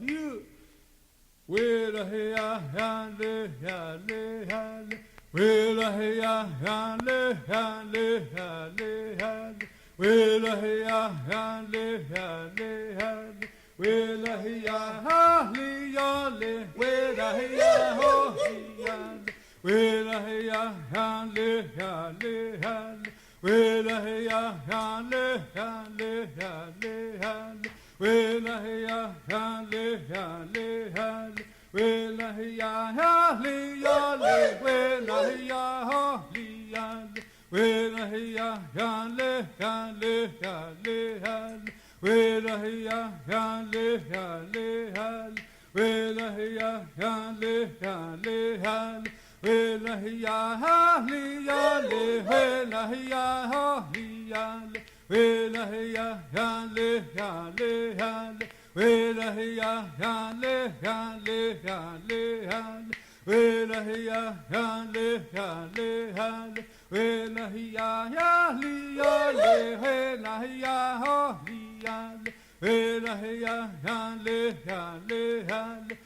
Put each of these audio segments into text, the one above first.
you. With a hale, with a hale, with a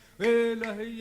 with a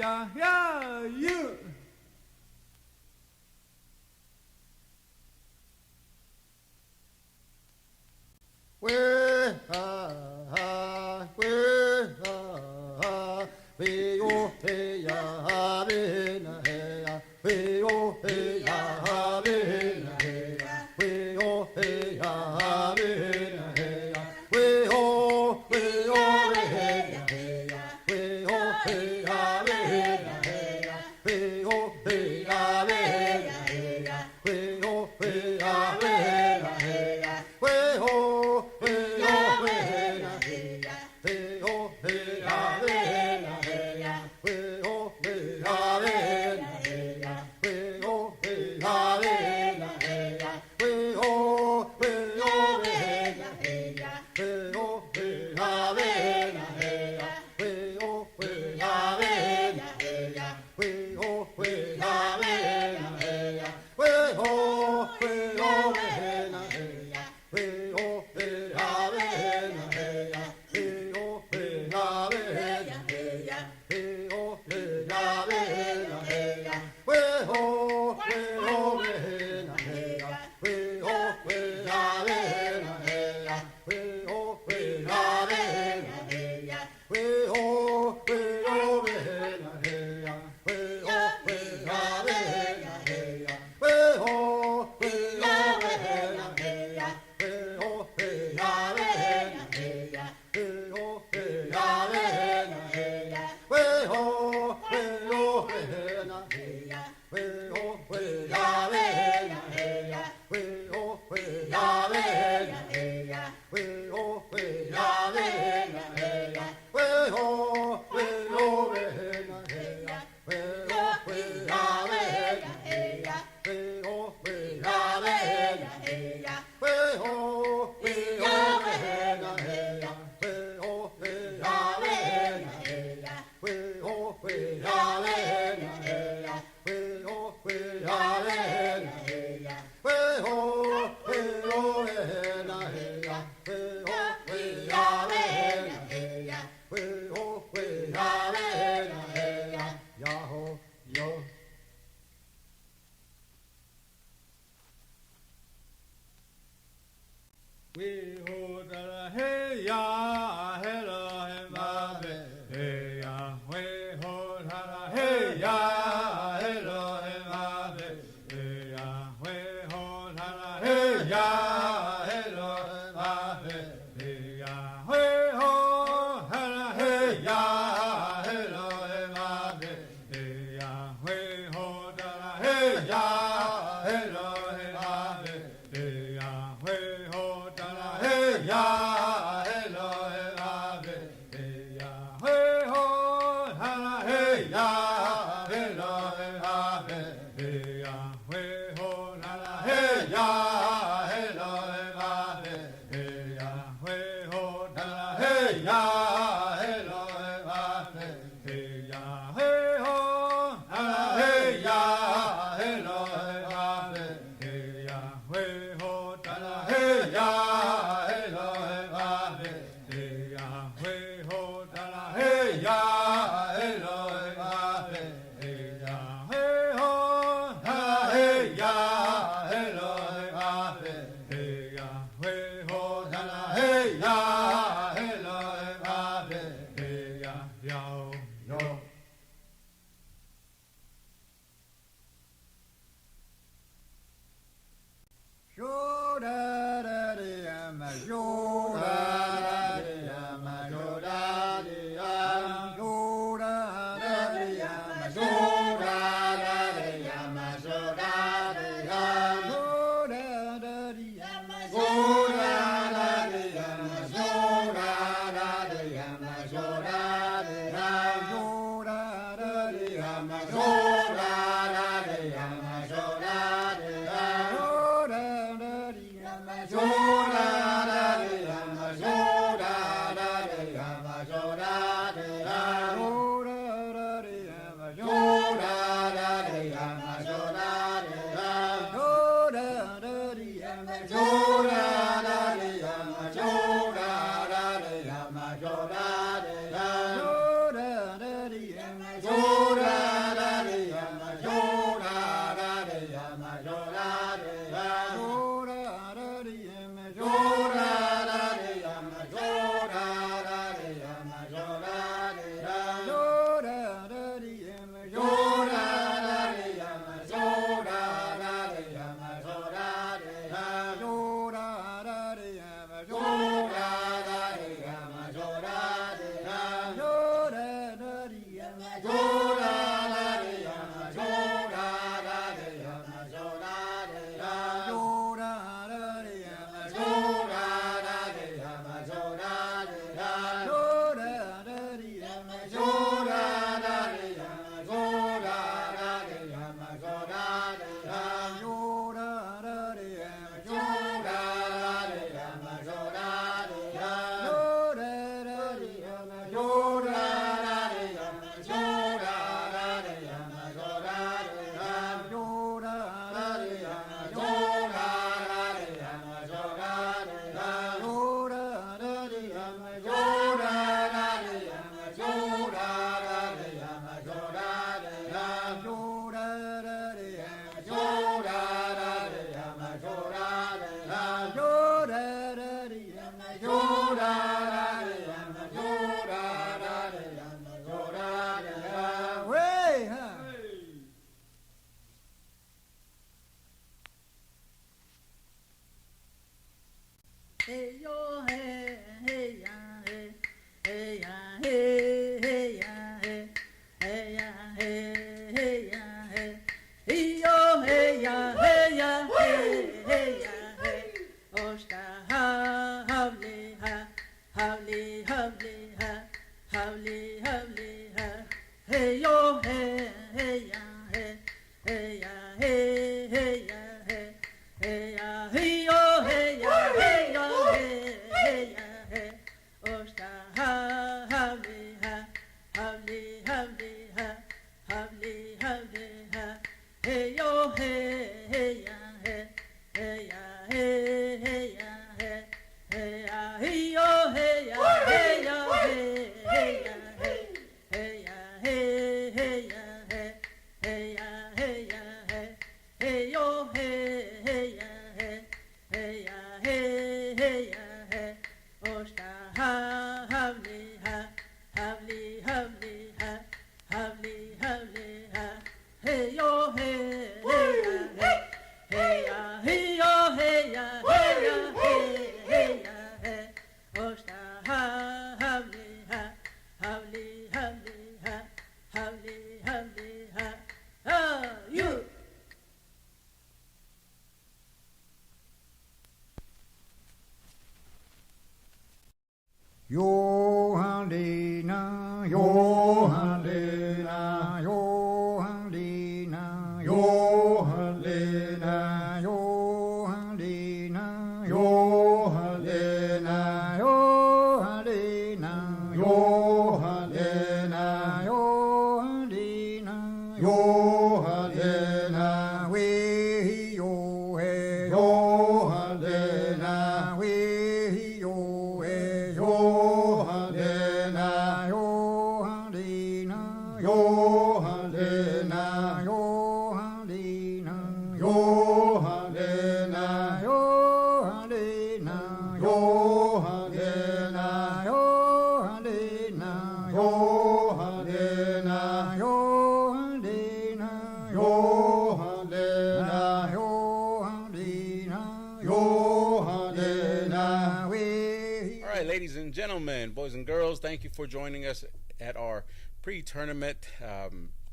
right, ladies and gentlemen, boys and girls, thank you for joining us at our pre-tournament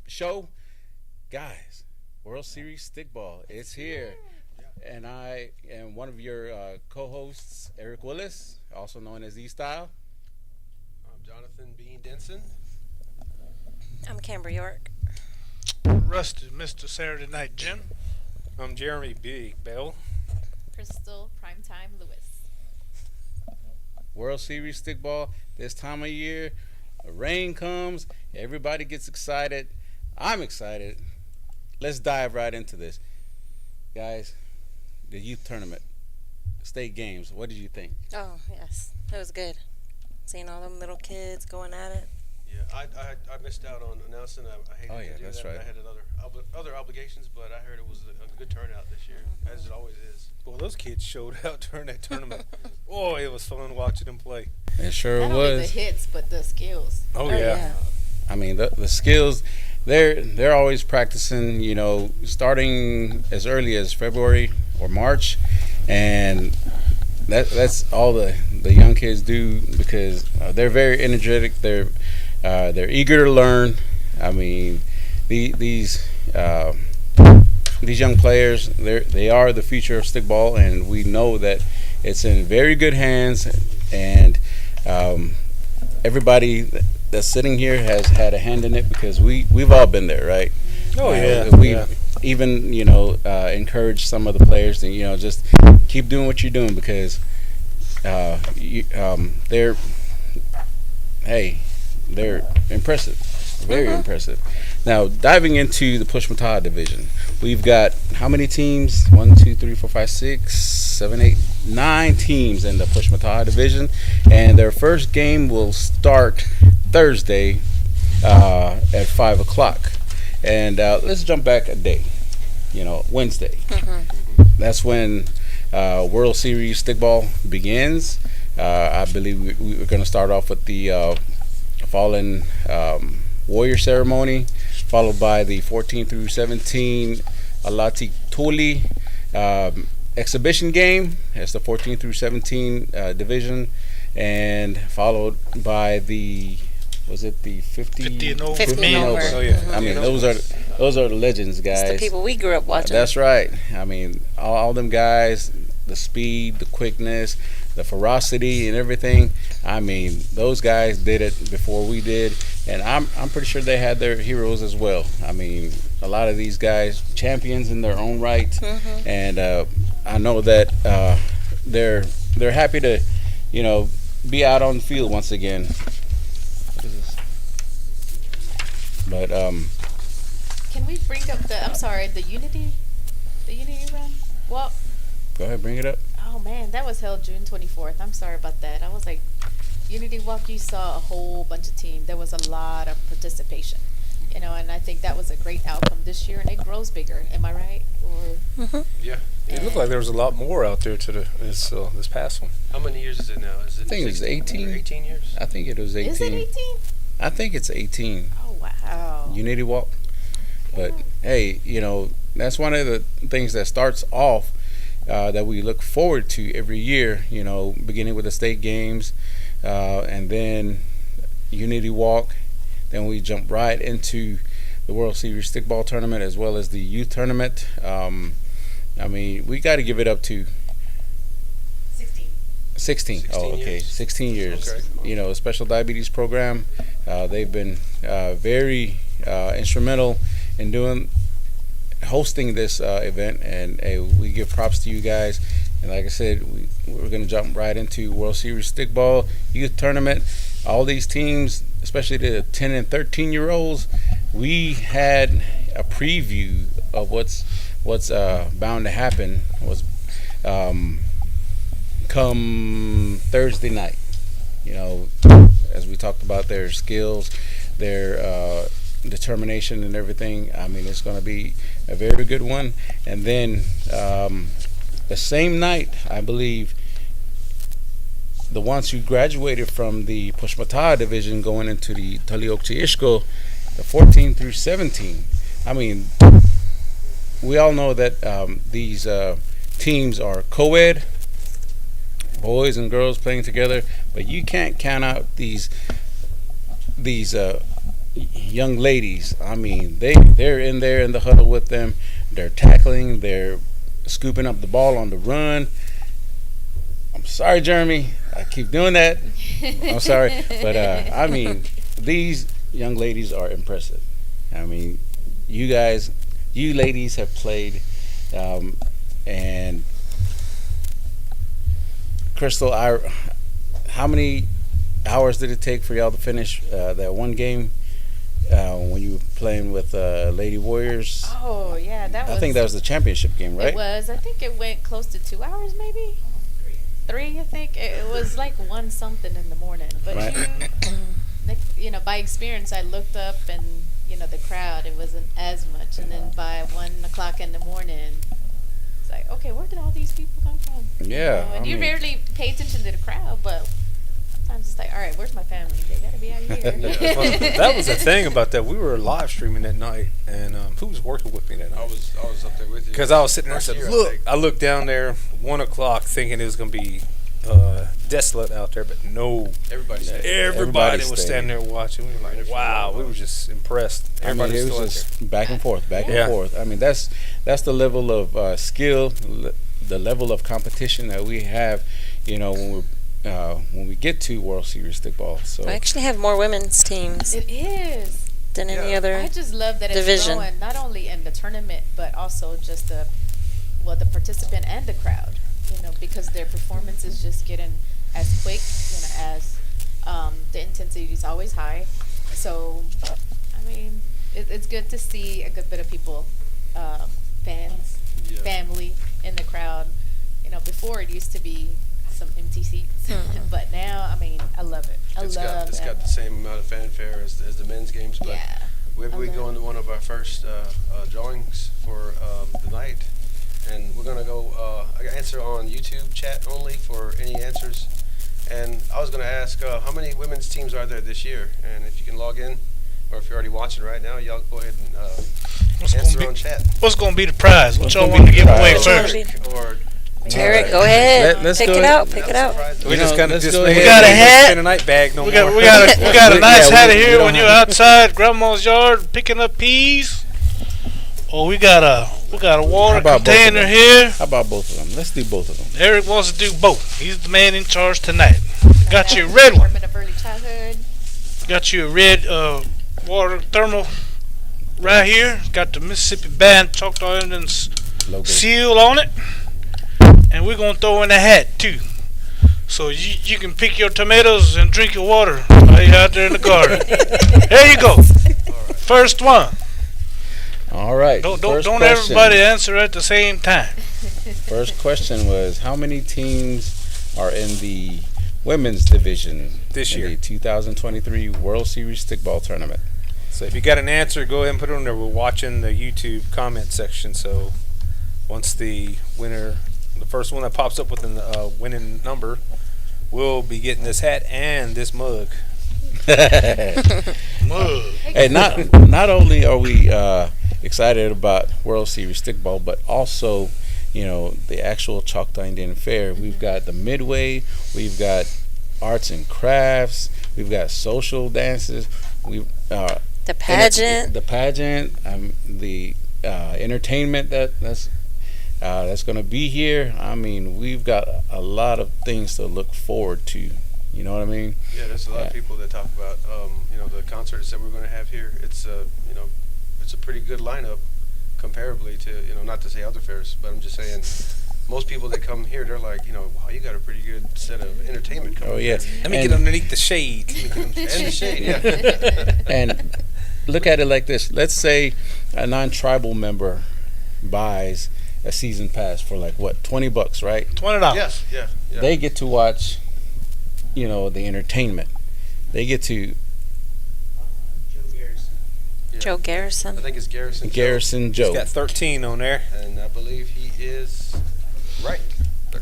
show. Guys, World Series Stickball, it's here. And I am one of your co-hosts, Eric Willis, also known as E-Style. I'm Jonathan Bean Denson. I'm Camber York. Rusted Mr. Saturday Night Jim. I'm Jeremy Big Bell. Crystal Primetime Lewis. World Series Stickball, this time of year, the rain comes, everybody gets excited. I'm excited. Let's dive right into this. Guys, the youth tournament, state games, what did you think? Oh, yes. It was good. Seeing all them little kids going at it. Yeah, I missed out on announcing. I hated Oh, yeah, to do that's that. right. I had other obligations, but I heard it was a good turnout this year, as it always is. Well, those kids showed out during that tournament. Oh, it was fun watching them play. It sure Not only the was. hits, but the skills. Oh, yeah. I mean, the skills, they're always practicing, starting as early as February or March. And that's all the young kids do because they're very energetic. They're eager to learn. I mean, these young players, they are the future of stickball, and we know that it's in very good hands. And everybody that's sitting here has had a hand in it because we've all been there, right? Oh, yeah. We Yeah. even encourage some of the players to just keep doing what you're doing because they're impressive, very impressive. Now diving into the Push Matah division, we've got how many teams? 1, 2, 3, 4, 5, 6, 7, 8, 9 teams in the Push Matah division, and their first game will start Thursday at 5 o'clock. And let's jump back a day. Wednesday. That's when World Series Stickball begins. I believe we're going to start off with the Fallen Warrior ceremony, followed by the 14 through 17 Alati Tuli exhibition game. That's the 14 through 17 division, and followed by the 50 and over. 50 and over. Oh, yeah. I mean, those are the legends, guys. It's the people we grew up watching. That's right. I mean, all them guys, the speed, the quickness, the ferocity, and everything. I mean, those guys did it before we did, and I'm pretty sure they had their heroes as well. I mean, a lot of these guys, champions in their own right, and I know that they're happy to, be out on the field once again. But Can we bring up the Unity run? Well, go ahead, bring it up. oh man, that was held June 24th. I'm sorry about that. I was like, Unity Walk, you saw a whole bunch of teams. There was a lot of participation, and I think that was a great outcome this year, and it grows bigger. Am I right? Or Yeah. It looked like there was a lot more out there to this past one. How many years is it now? Is it? I think it was 18. 18 years. I think it was 18. is it 18? I think it's 18. Oh wow. Unity Walk. But hey, that's one of the things that starts off that we look forward to every year. Beginning with the state games, and then Unity Walk. Then we jump right into the World Series Stickball tournament as well as the youth tournament. I mean, we got to give it up to 16. Oh, okay. Years. 16 years. Okay. A special diabetes program. They've been very instrumental in hosting this event, and we give props to you guys. And like I said, we're going to jump right into World Series Stickball youth tournament. All these teams, especially the 10 and 13-year-olds, we had a preview of what's bound to happen was come Thursday night. As we talked about their skills, their determination and everything. I mean, it's going to be a very good one. And then the same night, I believe, the ones who graduated from the Push Matah division going into the Taliokchi Ishko, the 14 through 17. I mean, we all know that these teams are co-ed, boys and girls playing together, but you can't count out these young ladies. I mean, they're in there in the huddle with them. They're tackling. They're scooping up the ball on the run. I'm sorry, Jeremy. I keep doing that. I'm sorry, but I mean, these young ladies are impressive. I mean, you ladies have played, and Crystal, how many hours did it take for y'all to finish that one game when you were playing with Lady Warriors? Oh yeah, that was. I think that was the championship game, right? It was. I think it went close to 2 hours, maybe. 3, I think. It was like 1 something in the morning. But Right. by experience, I looked up and the crowd. It wasn't as much, and then by 1 o'clock in the morning, it's like, okay, where did all these people come from? Yeah, And I you mean- rarely pay attention to the crowd, but sometimes it's like, all right, where's my family? They gotta be out of here. Well, that was the thing about that. We were live streaming that night, and who was working with me that I night? was up there with you. Because I was sitting there and said, First year, I look, think. I looked down there, 1 o'clock, thinking it was going to be desolate out there, but no. Everybody's Everybody was stayed. standing there watching. We were like, wow, we were just impressed. I mean, Everybody it was was still out there. just back and forth, back Yeah. and forth. I mean, that's the level of skill, the level of competition that we have. When we get to World Series Stickball. So We actually have more women's teams It is. than any I other. just love that it's division. growing, not only in the tournament, but also just the participant and the crowd. Because their performance is just getting as quick, as the intensity is always high. So, I mean, it's good to see a good bit of people, fans, Yeah. family in the crowd. Before it used to be some empty seats, but now, I mean, I love it. It's got that. the same amount of fanfare as the men's games, but Yeah. maybe we go into one of our first drawings for the night, and we're gonna go answer on YouTube chat only for any answers. And I was gonna ask how many women's teams are there this year, and if you can log in, or if you're already watching right now, y'all go ahead and answer on chat. What's going to be the prize? What What's y'all gonna want to be the give away prize? first? Or Jared, go ahead. Let's Pick go it ahead. out. Pick it out. We just kind of let's just go made ahead. We got a hat. spend a night bag no We more. got a nice Yeah, hat we here don't when you're have- outside grandma's yard picking up peas. Or we got a water How about both of container them? here. How about both of them? Let's do both of them. Eric wants to do both. He's the man in charge tonight. Got you a red one. Department of Early Childhood. Got you a red water thermal right here. Got the Mississippi Band chalked on and Logo. seal on it. And we're going to throw in a hat too. So you can pick your tomatoes and drink your water while you're out there in the garden. There you go. First one. All right. Don't first question. everybody answer at the same time. First question was, how many teams are in the women's division This in year. the 2023 World Series Stickball Tournament? So if you got an answer, go ahead and put it on there. We're watching the YouTube comment section. So once the winner, the first one that pops up with the winning number, will be getting this hat and this mug. Mug. Hey, not only are we excited about World Series Stickball, but also, the actual Chalk Indian Fair. We've got the midway, we've got arts and crafts, we've got social dances, we've The pageant. the pageant, the entertainment that's going to be here. I mean, we've got a lot of things to look forward to. You know what I mean? yeah, there's a lot of people that talk about the concerts that we're going to have here. It's it's a pretty good lineup comparably to not to say other fairs, but I'm just saying most people that come here, they're like, wow, you got a pretty good set of entertainment coming. Oh yeah. Let me And- get underneath the shade. And the shade, yeah. And look at it like this. Let's say a non-tribal member buys a season pass for like what, $20, right? $20. Yes, yeah. They get to watch, the entertainment. They get to Joe I Garrison. think it's Garrison. Garrison He's Joe. got 13 on there. And I believe he is right.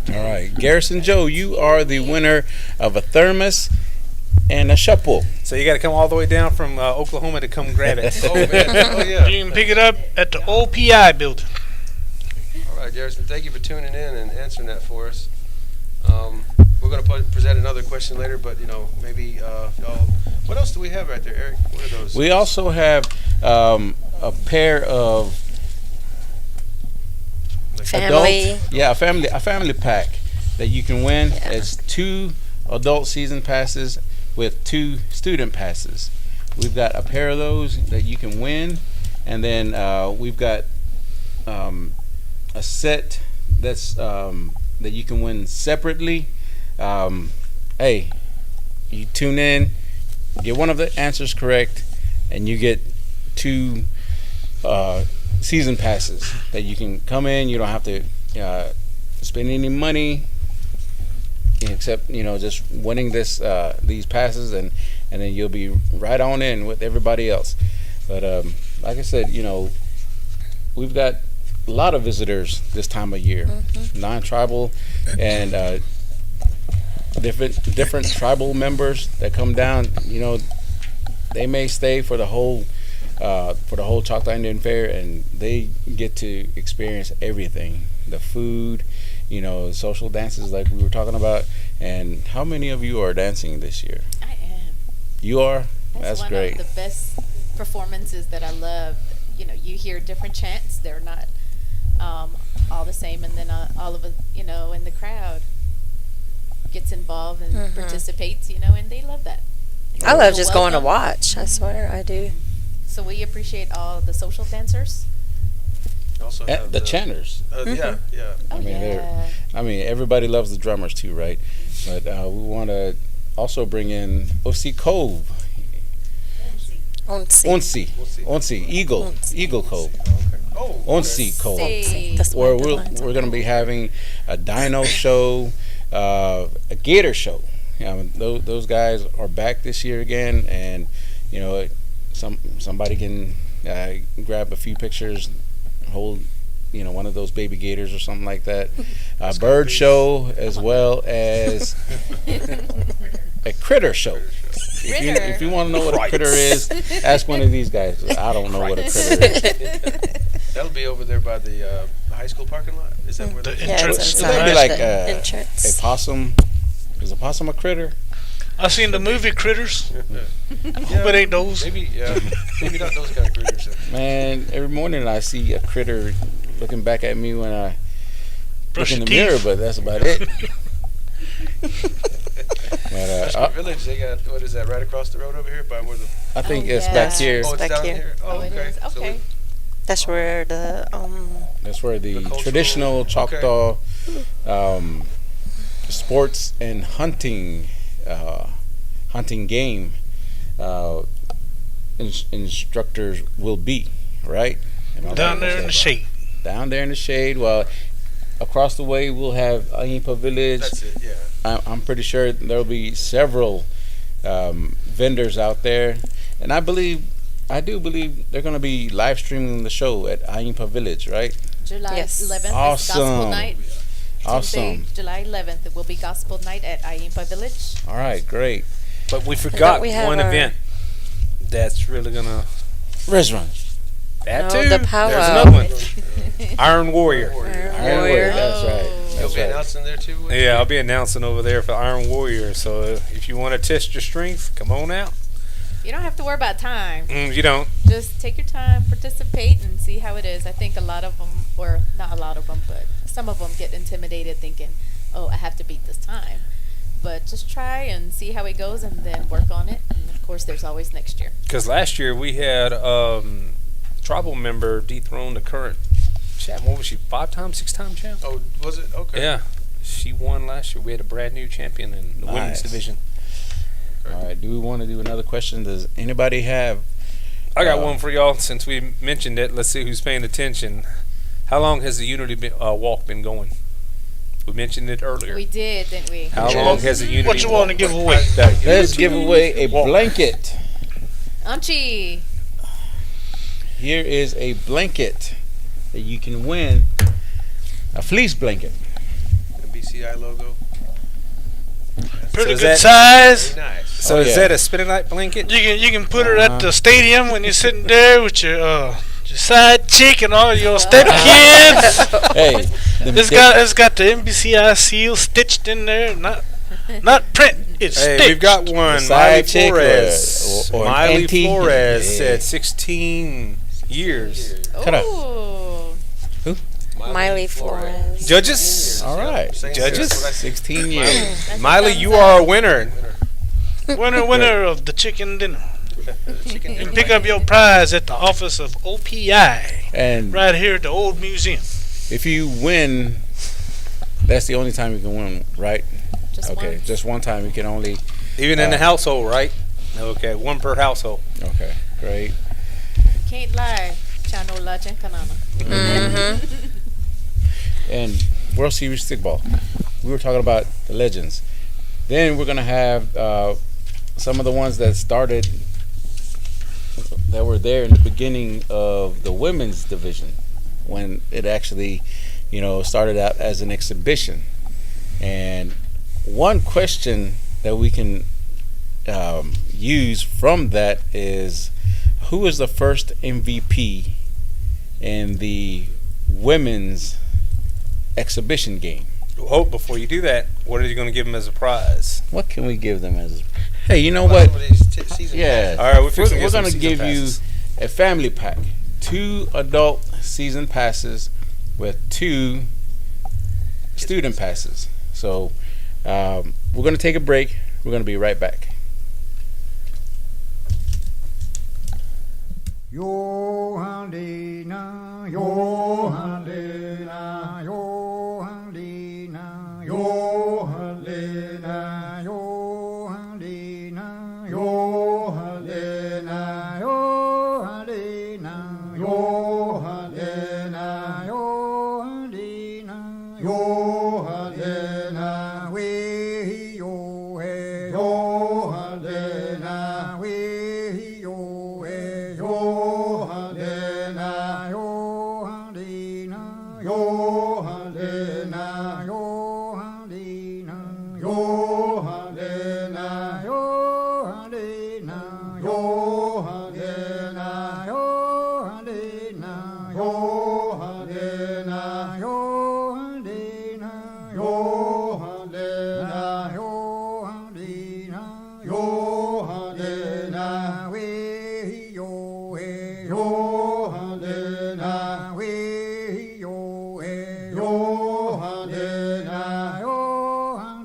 All right, Garrison Joe, you are the winner of a thermos and a chapeau. So you got to come all the way down from Oklahoma to come grab it. Oh, man. Oh, yeah. You can pick it up at the OPI building. All right, Garrison, thank you for tuning in and answering that for us. we're going to present another question later, but maybe y'all. What else do we have right there, Eric? What are those? We also have a pair of Family. a family pack that you can win. Yeah. It's 2 adult season passes with 2 student passes. We've got a pair of those that you can win, and then we've got a set that's that you can win separately. Hey, you tune in, get one of the answers correct, and you get 2 season passes that you can come in. You don't have to spend any money except just winning these passes, and then you'll be right on in with everybody else. But like I said, we've got a lot of visitors this time of year, non-tribal and different tribal members that come down. They may stay for the whole Choctaw Indian Fair, and they get to experience everything: the food, social dances like we were talking about. And how many of you are dancing this year? I am. You are? That's one great. of the best performances that I love. You hear different chants. They're not all the same, and then all of it, in the crowd gets involved and participates, and they love that. I love Feel just going to welcome. watch. I swear I do. So we appreciate all the social dancers. Also And have the chanters. Yeah. Oh, Everybody loves the drummers too, right? But we want to also bring in O.C. Cove, Onsi, Eagle Cove, Oh, Onsi Cove, That's where one of the lines we're I going to be love. having a dino show, a gator show. Those guys are back this year again, and somebody can grab a few pictures, hold one of those baby gators or something like that. A bird show, as well as a critter show. If you want to know what a critter is, ask one of these guys. I don't know what a critter is. That'll be over there by the high school parking lot. Is that where The the Yeah, it's entrance. Would inside that be like the a entrance. possum? Is a possum a critter? I seen the movie Critters. Hope it ain't those. Maybe not those kind of critters. Man, every morning I see a critter looking back at me when I Brush look in the your mirror, teeth. but that's about it. But, Freshman Village, they got, what is that, right across the road over here by where the... I think Oh, it's yeah. back here. Oh, it's back down here. here? Oh, it okay. is. So Okay. That's where the That's where the cultural- traditional Choctaw sports and hunting game instructors will be, right? Am I Down right there to in the say shade. that? Down there in the shade. Well, across the way we'll have Ayimpa Village. That's it, yeah. I'm pretty sure there'll be several vendors out there, and I do believe they're going to be live streaming the show at Ayimpa Village, right? July Yes. 11th Awesome. is Gospel Night. Awesome. Tuesday, July 11th, it will be Gospel Night at Ayimpa Village. All right, great. But we forgot we have one our- event that's really gonna. Restaurant. That No, too. the powwow. There's another one. Iron Warrior. Iron Warrior. That's right. You'll That's be right. announcing there too? Woody? Yeah, I'll be announcing over there for Iron Warrior. So if you want to test your strength, come on out. You don't have to worry about time. You don't. Just take your time, participate, and see how it is. I think a lot of them, or not a lot of them, but some of them get intimidated thinking, oh, I have to beat this time. But just try and see how it goes and then work on it. And of course, there's always next year. Because last year we had tribal member dethrone the current champ. What was she? 5-time, 6-time champ? Oh, was it? Okay. Yeah. She won last year. We had a brand new champion in the women's Nice. division. All right. Do we want to do another question? Does anybody have? I got one for y'all since we mentioned it. Let's see who's paying attention. How long has the Unity walk been going? We mentioned it earlier. We did, didn't we? How long has the Unity What you want to walk give been- away? Let's give away a blanket. Umchi. Here is a blanket that you can win. A fleece blanket. The BCI logo. Pretty is good that- size. Very nice. So Oh, is yeah. that a spinning blanket? You can put her at the stadium when you're sitting there with your side chick and all your step kids. Hey, It's got the NBCI seal stitched in there. Not Not print. It's Hey, stitched. we've got one. The Miley side chick Flores. or an Miley auntie. Flores Yeah. said 16 years. Cut up. Ooh. Miley Flores. Judges? All right. Judges? 16 years. That's a Miley, thumbs you up. are a winner. Winner of the chicken dinner. And pick up your prize at the office of OPI And right here at the old museum. if you win, that's the only time you can win, right? Just Okay, one. just one time. You can only. Even in the household, right? Okay, one per household. Okay, great. Can't lie. Chano la kanana. And World Series Stickball. We were talking about the legends. Then we're gonna have some of the ones that started, that were there in the beginning of the women's division, when it actually, started out as an exhibition. And one question that we can use from that is, who was the first MVP in the women's exhibition game? Oh, before you do that, what are you going to give them as a prize? What can we give them as? Hey, you know what? Yeah. All right, we're We're gonna give you a family pack, 2 adult season passes with 2 student passes. So we're gonna take a break. We're gonna be right back. Johanlina, Johanlina, Johanlina, Johanlina, Johanlina, Johanlina, Johanlina, Johanlina, Johanlina, Johanlina, we yo hey Johanlina, we yo hey Johanlina, Johanlina, Johanlina, Johanlina, Johanlina, Johanlina, Johanlina, Johanlina, Johanlina, Johanlina, Johanlina, Johanlina, Johanlina, we yo hey Johanlina, we yo hey Johanlina,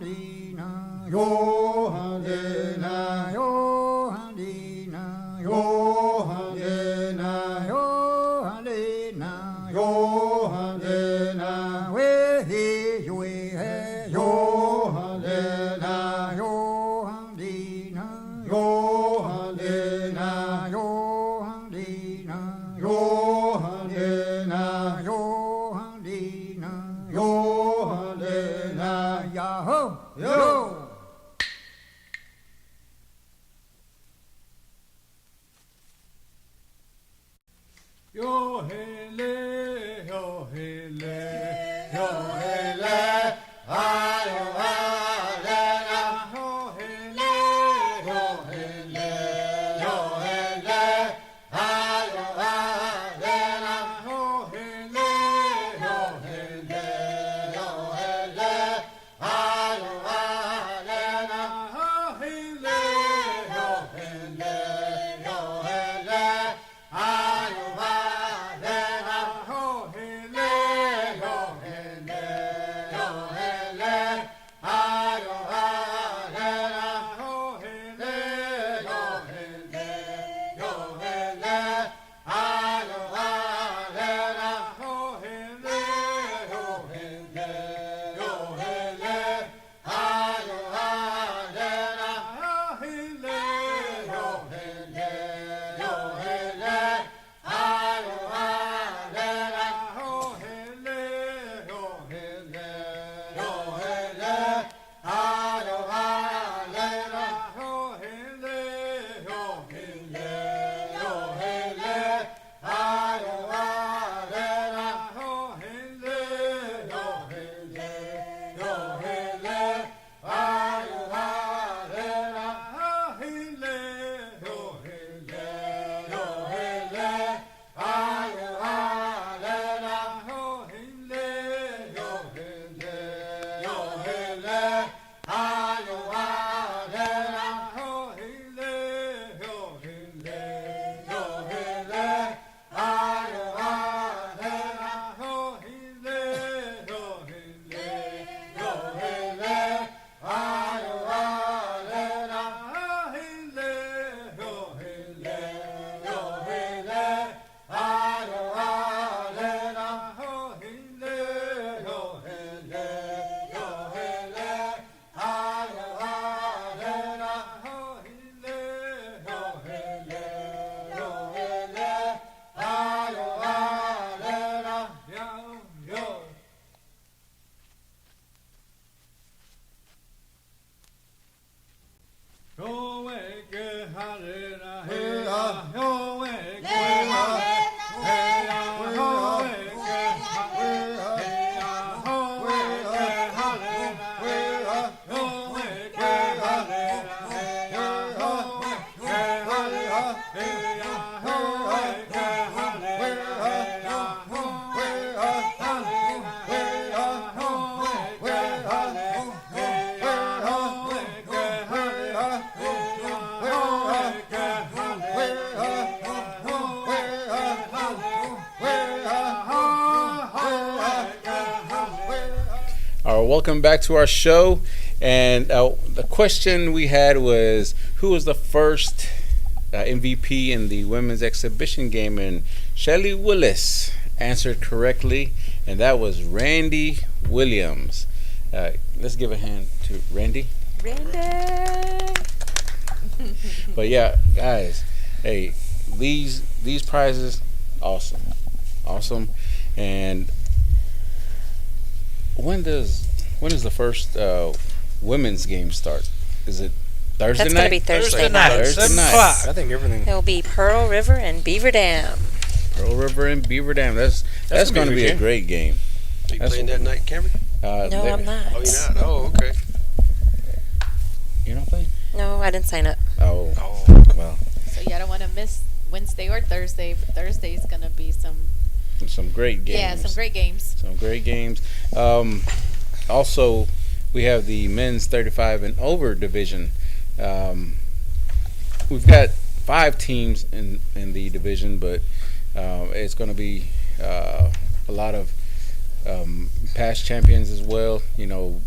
Johanlina, Johanlina, Johanlina, Johanlina, Johanlina, Johanlina, we yo hey Johanlina, Johanlina, Johanlina, Johanlina, Johanlina, Johanlina, Johanlina, Yahoo! Yo! welcome back to our show. And the question we had was, who was the first MVP in the women's exhibition game? And Shelly Willis answered correctly, and that was Randy Williams. Let's give a hand to Randy. Randy. But yeah, guys, hey, these prizes, awesome. And when does the first women's game start? Is it Thursday That's night? going to be Thursday night. night. Thursday 7 night. o'clock. I think everything. It will be Pearl River and Beaver Dam. Pearl River and Beaver Dam. That's going to be a great game. Are you That's playing that night, Cameron? No, I'm not. Oh, you're not? Oh, okay. You're not playing? No, I didn't sign up. Oh, well, So y'all don't want to miss Wednesday or Thursday, but Thursday is going to be some great games. Yeah, some great games. Some great games. Also, we have the men's 35 and over division. We've got 5 teams in the division, but it's going to be a lot of past champions as well. You know,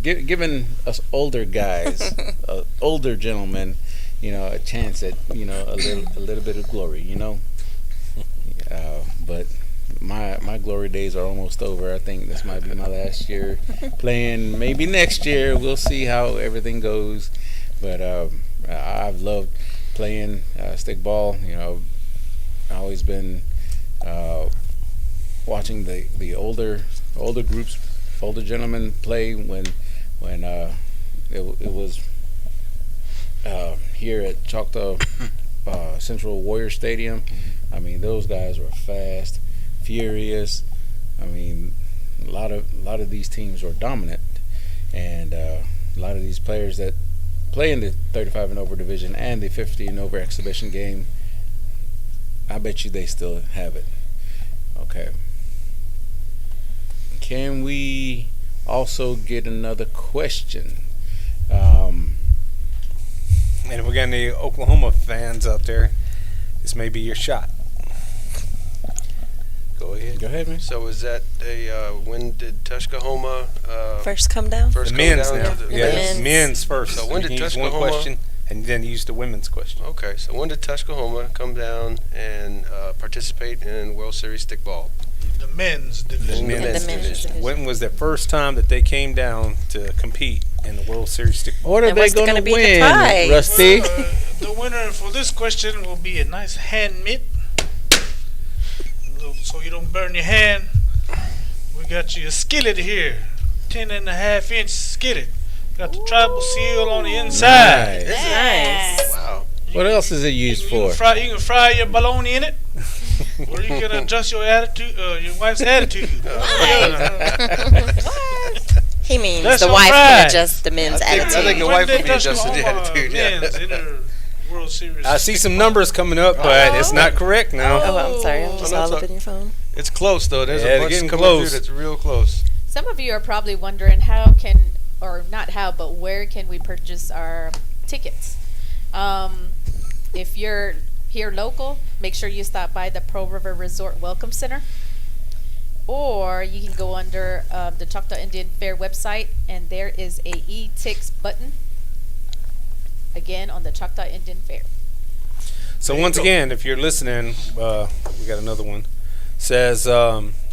giving us older guys, older gentlemen, a chance at a little bit of glory. But my glory days are almost over. I think this might be my last year playing. Maybe next year we'll see how everything goes. But I've loved playing stickball. I've always been watching the older groups, older gentlemen play when it was here at Choctaw Central Warrior Stadium. I mean, those guys were fast, furious. I mean, a lot of these teams were dominant, and a lot of these players that play in the 35 and over division and the 50 and over exhibition game, I bet you they still have it. Okay. Can we also get another question? And if we got any Oklahoma fans out there, this may be your shot. Go ahead. Go ahead, man. So is that when did Tuscaloosa First come down? first The come men's down? now. to the- Yeah, men's. men's first. So when You did can use one Tuscaloosa- question and then use the women's question? Okay, so when did Tuscaloosa come down and participate in World Series Stickball? The men's The division. men's men's division. division. When was the first time that they came down to compete in the World Series Stickball? What are And they what's going gonna to be the win, prize? Rusty? The winner for this question will be a nice hand mitt. So you don't burn your hand. We got you a skillet here. 10.5-inch skillet. Got the tribal seal on the inside. Nice. Nice. Wow. What else is it used You for? can fry your bologna in it. Or you can adjust your attitude, your wife's attitude. He means That's the your wife pride. can adjust the men's I think attitude. the When wife did would be adjusting the Tuscaloosa attitude, yeah. men's enter World Series? I see some numbers coming up, but it's not correct now. Oh, I'm sorry. I'm just Oh, all that's up in your phone. It's close though. There's Yeah, a they're bunch getting coming close. through that's real close. Some of you are probably wondering how can, or not how, but where can we purchase our tickets? If you're here local, make sure you stop by the Pearl River Resort Welcome Center. Or you can go under the Choctaw Indian Fair website, and there is a e-tix button. Again, on the Choctaw Indian Fair. So once again, if you're listening, we got another one. Says,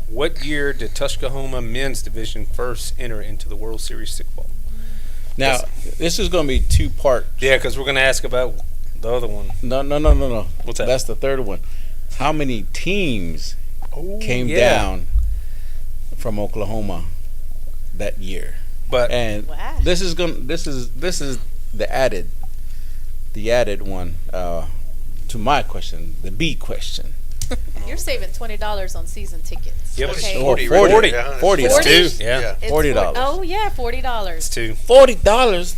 what year did Tuscaloosa men's division first enter into the World Series Stickball? Now, this is going to be 2 parts. Yeah, because we're going to ask about the other one. No. What's that? That's the third one. How many teams came down from Oklahoma that year? But And Wow. this is the added one to my question, the B question. You're saving $20 on season tickets. Yep. Okay. Or 40, 40. right? Yeah. 40. it's 40? two. Yeah, It's $40. Oh yeah, $40. it's two. $40.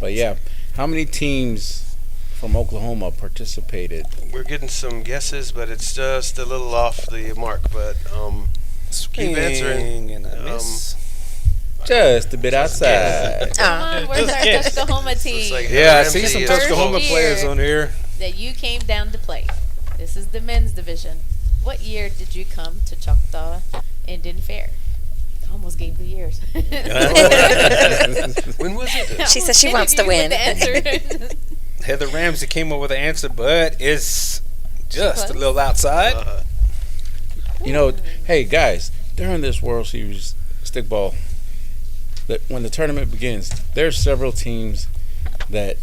But yeah, how many teams from Oklahoma participated? We're getting some guesses, but it's just a little off the mark. But keep answering. Swing and a miss. Just a bit outside. Come on, where's Just our guess. Tuscaloosa team like Yeah, I Ramsey see some is Tuscaloosa close. players on here. that you came down to play? This is the men's division. What year did you come to Choctaw Indian Fair? I almost gave the years. When was it? She said she wants to win. The answer. Heather Ramsey came up with an answer, but it's just a little outside. You know, hey guys, during this World Series Stickball, when the tournament begins, there's several teams that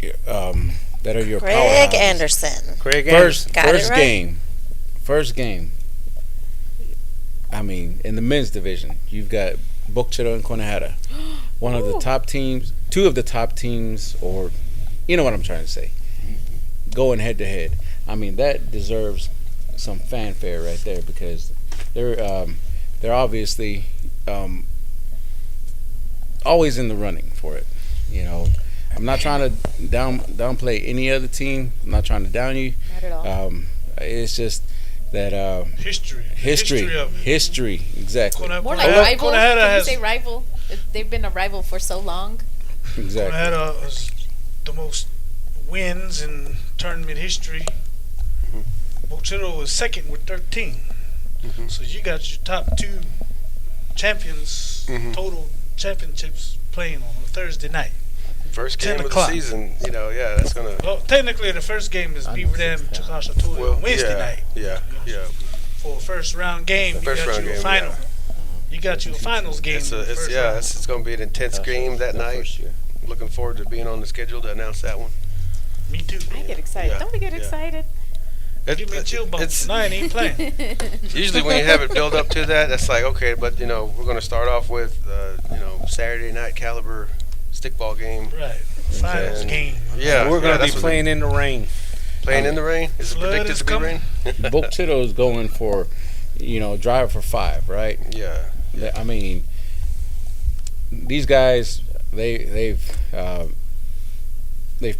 that are your Craig powerhouse. Anderson. Craig Anderson. Got it right. First game. I mean, in the men's division, you've got Bokchero and Conejera, one of the top teams, two of the top teams, or you know what I'm trying to say, going head to head. I mean, that deserves some fanfare right there because they're obviously always in the running for it. You know, I'm not trying to downplay any other team. I'm not trying to down you. Not at all. It's just that History of it. history, exactly, More like rival. Can you say rival? They've been a rival for so long. exactly. Conejera was the most wins in tournament history. Bokchero was second with 13. So you got your top two champions, total championships playing on a Thursday night. First 10 game of the o'clock. season, you know, yeah, that's gonna. Well, technically the first game is Beaver Dam Chickasha Tule on Wednesday night. Yeah. For a first round game, First you got round you a game, final. yeah. You got you a finals game. It's in the first round. it's gonna be an intense game that night. Looking forward to being on the schedule to announce that one. Me too. I get excited. Yeah, Don't we get yeah. excited? Give me a chill bump. Tonight ain't playing. Usually when you have it build up to that, that's like okay, but you know we're gonna start off with Saturday night caliber stickball game. Right. Finals And- game. Yeah, We're going to that's be what playing in the rain. playing in the rain. Is it Flood predicted is to be coming. rain? Bokchero is going for, drive for 5, right? Yeah. I mean, these guys, they've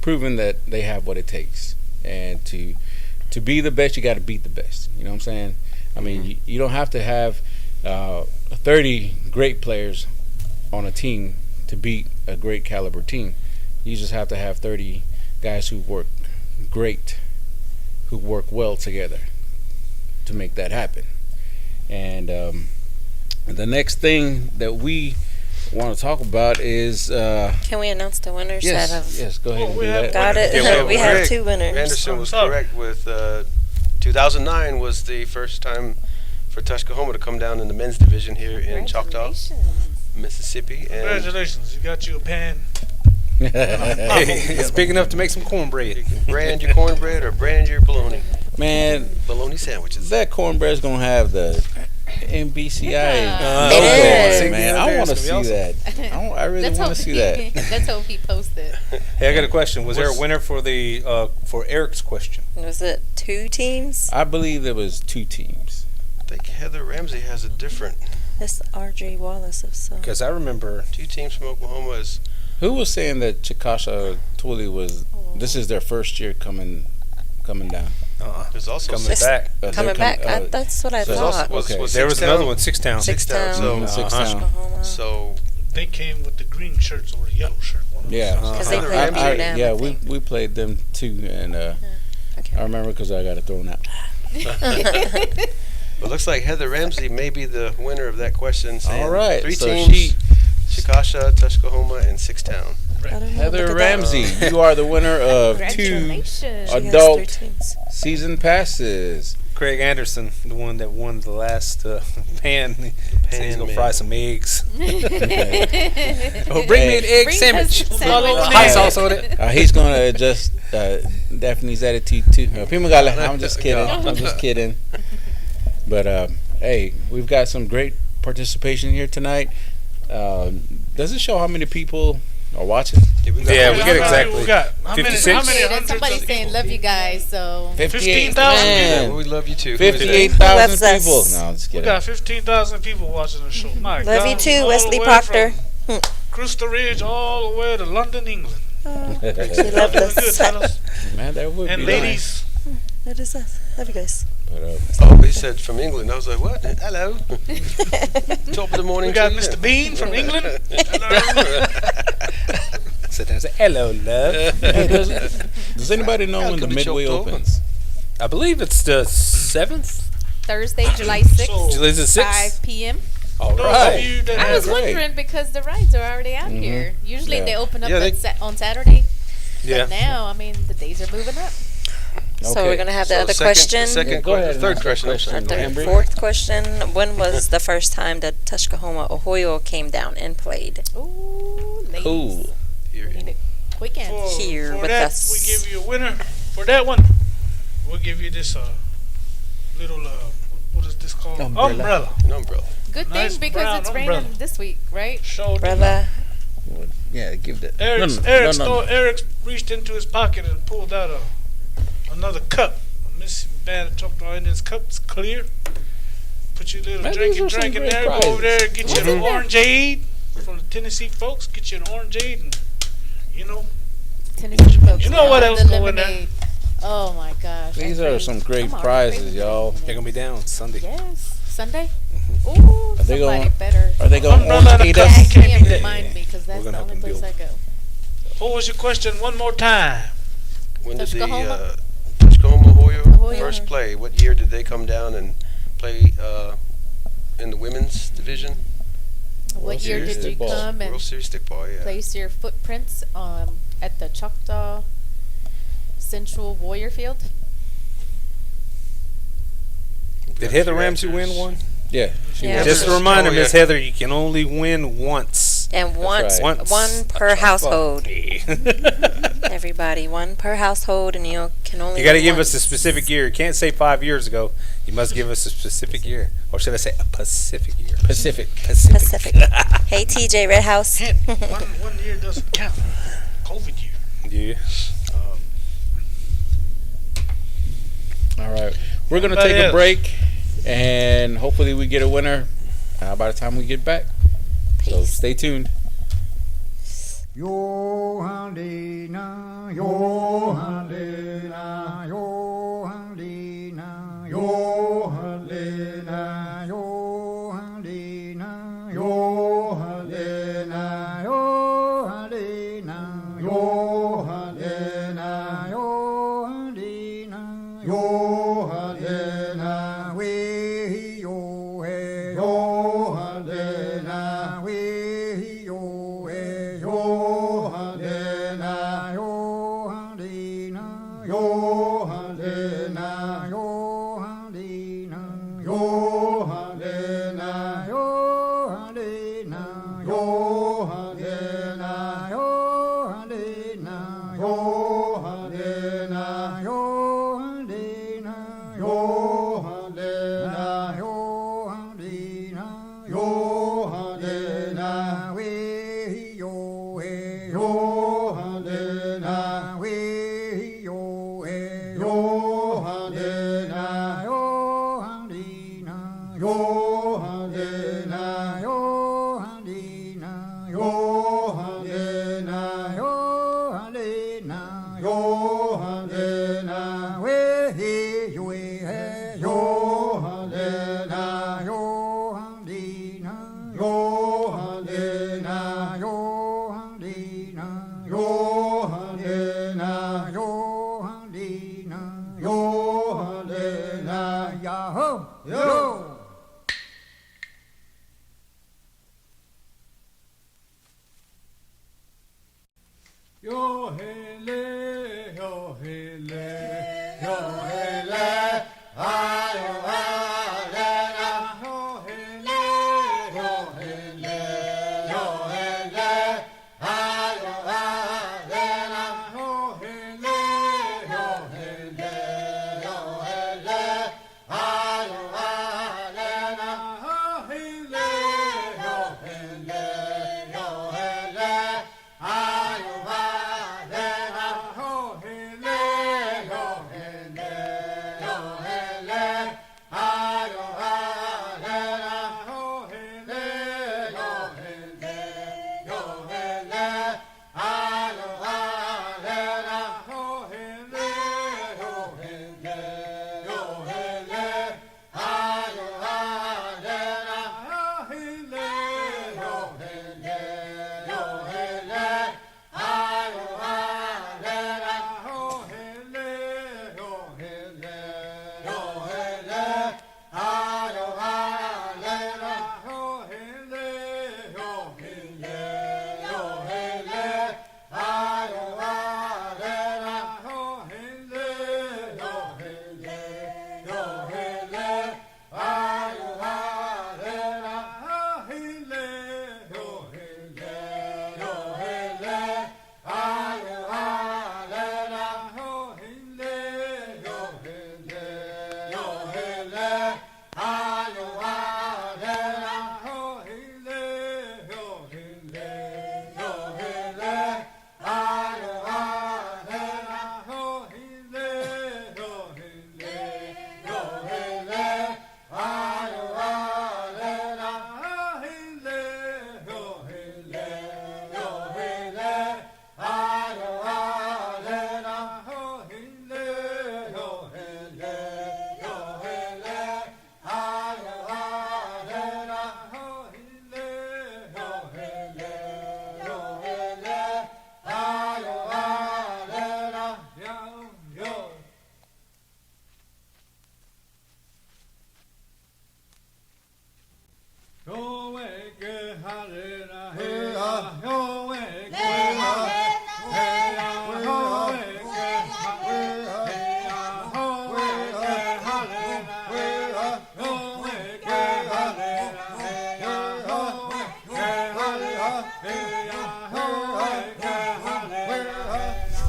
proven that they have what it takes, and to be the best, you got to beat the best. You know what I'm saying? I mean, you don't have to have 30 great players on a team to beat a great caliber team. You just have to have 30 guys who work great, who work well together to make that happen. And the next thing that we want to talk about is Can we announce the winners? yes, go ahead and do that. Got it. Yeah, we have Rick 2 winners. Anderson was Sorry. correct with 2009 was the first time for Tuskahoma to come down in the men's division here in Choctaw, Congratulations. Mississippi. And Congratulations. You got you a pan. Hey, it's big enough to make some cornbread. brand your cornbread or brand your bologna. Man, Bologna sandwiches. that cornbread's gonna have the NBCI Yeah. logo on is. it, man. I want to It's gonna see be that. I really Let's want hope to see that. Let's hope he posts it. Hey, I got a question. Was there a winner for the for Eric's question? Was it 2 teams? I believe there was 2 teams. I think Heather Ramsey has a different. It's R.J. Wallace of so. Because I remember 2 teams from Oklahoma is Who was saying that Chickasha Tule was? This is their first year coming down. there's also coming six, back. Coming back. That's what I there's thought. also was There was Six-Town. another one, Six Town. Six-Town. So Six-Town. Oklahoma. so They came with the green shirts or the yellow shirt. One of them. Yeah, Because they Heather played Ramsey. Beaver Dam. yeah, I we think. played them too, and Okay. I remember because I got it thrown out. it looks like Heather Ramsey may be the winner of that question. saying All right, 3 so teams: Chickasha, Tuskahoma, and Six-Town. I don't know. Look Heather at that. Ramsey, you are the winner of 2 Congratulations. She has adult 3 teams. season passes. Craig Anderson, the one that won the last pan. Said he's gonna man. fry some eggs. Oh, bring me an egg Bring sandwich. us a sandwich. Hot sauce on it. He's gonna adjust Daphne's attitude too. Pimagala, I'm just kidding. I'm just kidding. But hey, we've got some great participation here tonight. Does it show how many people are watching? Yeah, we How get many exactly we got? How many 56. hundreds Somebody's of saying people? love you guys, so 58,000 15,000 We love you too. Who is that? 58,000 That's us. people. No, I'm just We kidding. got 15,000 people watching the show. My Love you God. too, All Wesley the way Proctor. from Crystal Ridge all the way to London, England. We love Doing this. good, fellas. Man, that would And be ladies. That is us. Love you guys. Nice. But, Oh, he said from England. I was like, what? Hello. Top of the morning. We got to you. Mr. Bean from England. Sit down and say, hello, love. hey, does anybody know when the Could be Midway choked over. opens? I believe it's the 7th. Thursday, July 6th, So- Is it 6th? 5 p.m. All Those right. of you that I was have, Great. wondering because the rides are already out here. Usually Yeah. they open up Yeah, on Saturday. Yeah. But now, I mean, the days are moving up. So Okay. we're gonna have the So other second- question. second Yeah, go ahead. third and question, I'm ask sorry. that Our question. third, Amber? fourth question. When was the first time that Tuskahoma Ohio came down and played Ooh, ladies. Cool. Here. We need a quick answer. for, here for with that, us? we give you a winner. For that one, we'll give you this little what is this called? Umbrella. An umbrella. Good Nice thing because brown it's umbrella. raining this week, right? Show Brother? Yeah, give that. Eric reached into his pocket and pulled out another cup. Miss Bad talked to our Indians. Cup's clear. Put your little Man, drink these are some in great there. Go over there, prizes. get What's you an in there? orangeade from the Tennessee folks. Get you an orangeade, and you know. Tennessee folks. You know what love else the go in there? lemonade. Oh my gosh. These I are crave- some great come on, I prizes, crave y'all. lemonade. They're gonna be down Sunday. Yes. Sunday? Ooh, Are they somebody going- better. Are they going to Umbrella and a orange cup. us? You can't Can't beat that. remind me because that's We're the gonna only help 'em place I build. go. What was your question? One more time. When did the Tuskahoma? Tuskahoma Hoyo Hoyo. first play? What year did they come down and play in the women's division? What World year Series did you Stickball. come and World Series Stickball, yeah. place your footprints at the Choctaw Central Warrior Field? We Did got a Heather few Ramsey answers. win one? Yeah. She Yeah. was. Just a Oh, reminder, yeah. Miss Heather, you can only win once. And once, right. one per household. you Everybody, one per household, and you can only. got to win give us a once. specific year. You can't say 5 years ago. You must give us a specific year. Or should I say a Pacific year? Pacific. Pacific. Hey, TJ Red House. Hint. one year doesn't count. COVID year. Yeah. All right. We're going to Anybody take a else? break, and hopefully we get a winner by the time we get back. So Peace. stay tuned. Johanlina, Johanlina, Johanlina, Johanlina, Johanlina, Johanlina, Johanlina, Johanlina, Johanlina, Johanlina, we yo hey Johanlina, we yo hey Johanlina, Johanlina, Johanlina, Johanlina, Johanlina, Johanlina, Johanlina, Johanlina, Johanlina, Johanlina, Johanlina, Johanlina, we yo hey Johanlina, we yo hey Johanlina, Johanlina, Johanlina, Johanlina, Johanlina, Johanlina, Johanlina, we yo hey Johanlina, Johanlina, Johanlina, Johanlina, Johanlina, Johanlina, Johanlina, Yahoo! Yo! Yo hele, yo hele, yo hele, ayo alena, yo hele, yo hele, yo hele, ayo alena, yo hele, yo hele, yo hele, ayo alena, yo hele, yo hele, yo hele, ayo alena,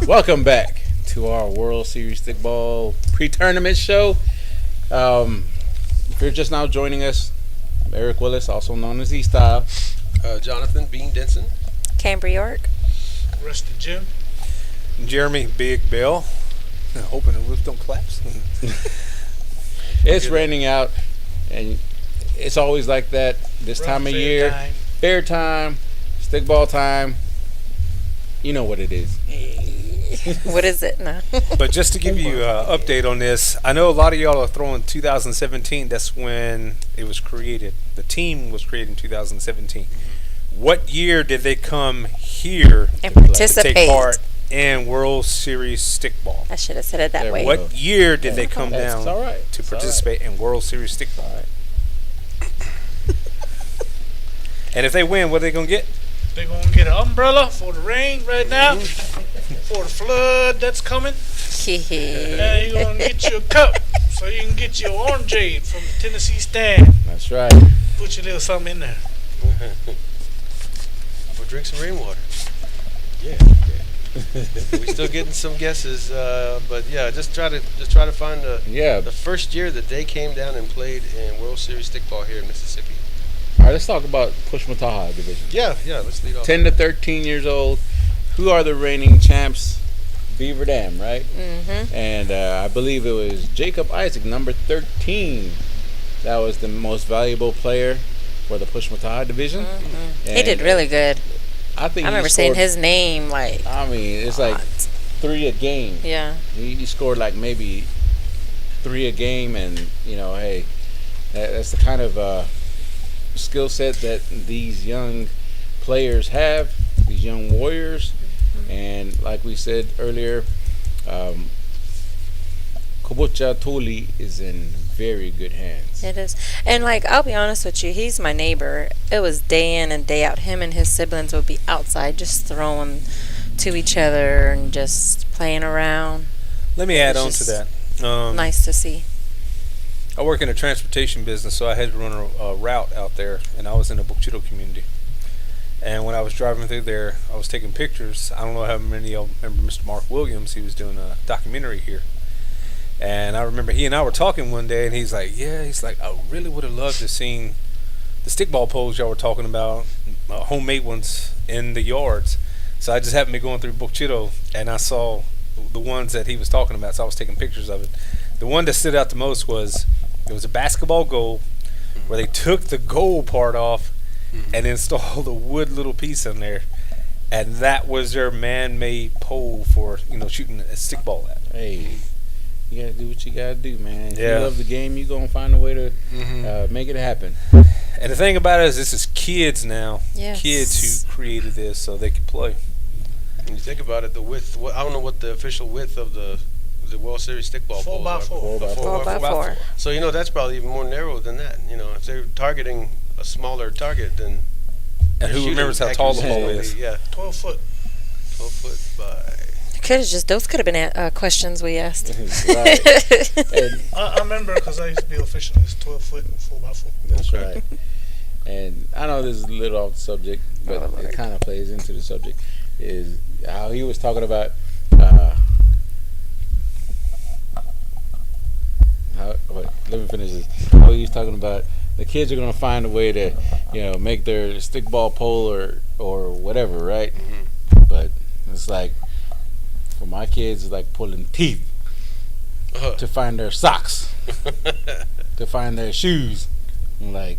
Welcome back to our World Series Stickball pre-tournament show. If you're just now joining us, I'm Eric Willis, also known as E-Style. Jonathan Bean Denson. Cambry York. Rusty Jim. Jeremy Big Bill. Hoping the roof don't collapse. It's raining out, and it's always like that this time of year. Fair time, stickball time. You know what it is. What is it now? But just to give you an update on this, I know a lot of y'all are throwing 2017. That's when it was created. The team was created in 2017. What year did they come here And to participate. take part in World Series Stickball? I should have said it that There we way. go. What year did they come That's down all right. to It's all participate in World Series Stickball? All right. And if they win, what are they going to get? They're going to get an umbrella for the rain right now, for the flood that's coming. And you're going to get you a cup so you can get your orangeade from the Tennessee stand. That's right. Put your little something in there. Or drink some rainwater. Yeah. We still getting some guesses, but yeah, just try to find Yeah. the first year that they came down and played in World Series Stickball here in Mississippi. All right, let's talk about Pushmataha division. Yeah, let's lead off. 10 to 13 years old. Who are the reigning champs? Beaver Dam, right? Mm-hmm. And I believe it was Jacob Isaac, number 13. That was the most valuable player for the Pushmataha division. He did really good. I think I remember saying his name like. I mean, it's like 3 a game. Yeah. He scored like maybe 3 a game, and you know, hey, that's the kind of skill set that these young players have, these young warriors. And like we said earlier, Kobucha Tuli is in very good hands. It is. And, like, I'll be honest with you, he's my neighbor. It was day in and day out. Him and his siblings would be outside just throwing to each other and just playing around. Let me add It's on to just that. Nice to see. I work in a transportation business, so I had to run a route out there, and I was in the Bukchito community. And when I was driving through there, I was taking pictures. I don't know how many of you remember Mr. Mark Williams. He was doing a documentary here. And I remember he and I were talking one day, and he's like, I really would have loved to seen the stickball poles y'all were talking about, homemade ones in the yards. So I just happened to be going through Bukchito, and I saw the ones that he was talking about, so I was taking pictures of it. The one that stood out the most was, it was a basketball goal where they took the goal part off and installed a wood little piece in there, and that was their man-made pole for shooting a stickball at. Hey, you gotta do what you gotta do, man. If Yeah. you love the game, you're gonna find a way to make it happen. And the thing about it is, this is kids now. Yes. Kids who created this so they could play. When you think about it, the width. I don't know what the official width of the World Series Stickball 4 poles by are. 4. 4x4. So that's probably even more narrow than that. If they're targeting a smaller target, then. And who shooting remembers how tall the accuracy pole will is? be, Yeah, 12 foot. 12 foot by. Those could have been questions we asked. Right. And I remember because I used to be official. It's 12 foot and 4x4. that's right. And I know this is a little off the subject, but Oh, Lord. it kind of plays into the subject. Is how he was talking about let me finish this. How he was talking about the kids are gonna find a way to, make their stickball pole or whatever, right? But it's like for my kids, it's like pulling teeth to find their socks, to find their shoes. I'm like,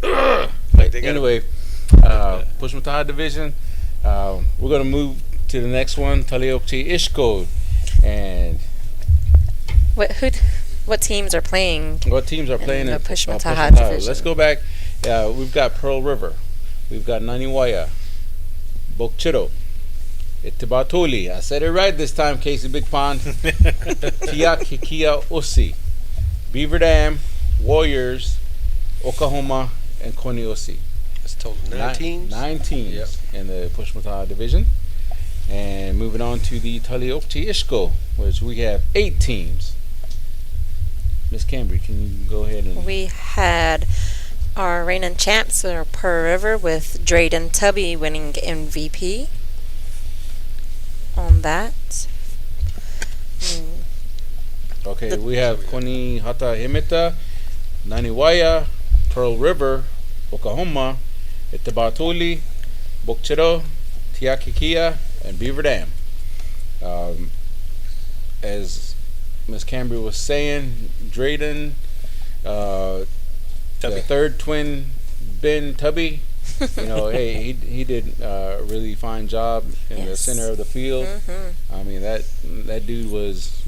ugh. Like they gotta- Anyway, Pushmataha division. We're gonna move to the next one, Taliokchi Ishko, and What teams are playing? what teams are playing the in Pushmataha division. Let's go back. We've got Pearl River, we've got Naniwaya, Bokchito, Itibatuli. I said it right this time, Casey Big Pond. Kikia Usi, Beaver Dam, Warriors, Oklahoma, and Koniosi. That's total 9 teams. 9 teams Yep. in the Pushmataha division. And moving on to the Taliokchi Ishko, which we have 8 teams. Miss Cambry, can you go ahead and... We had our reigning champs Per River with Drayden Tubby winning MVP. On that. Okay, we have Koni Hata Himita, Naniwaya, Pearl River, Oklahoma, Itabatuli, Bokchero, Tiakikia, and Beaver Dam. As Miss Cambry was saying, Drayden, the third twin, Ben Tubby, hey, he did a really fine job in the center of the field. I mean, that dude was,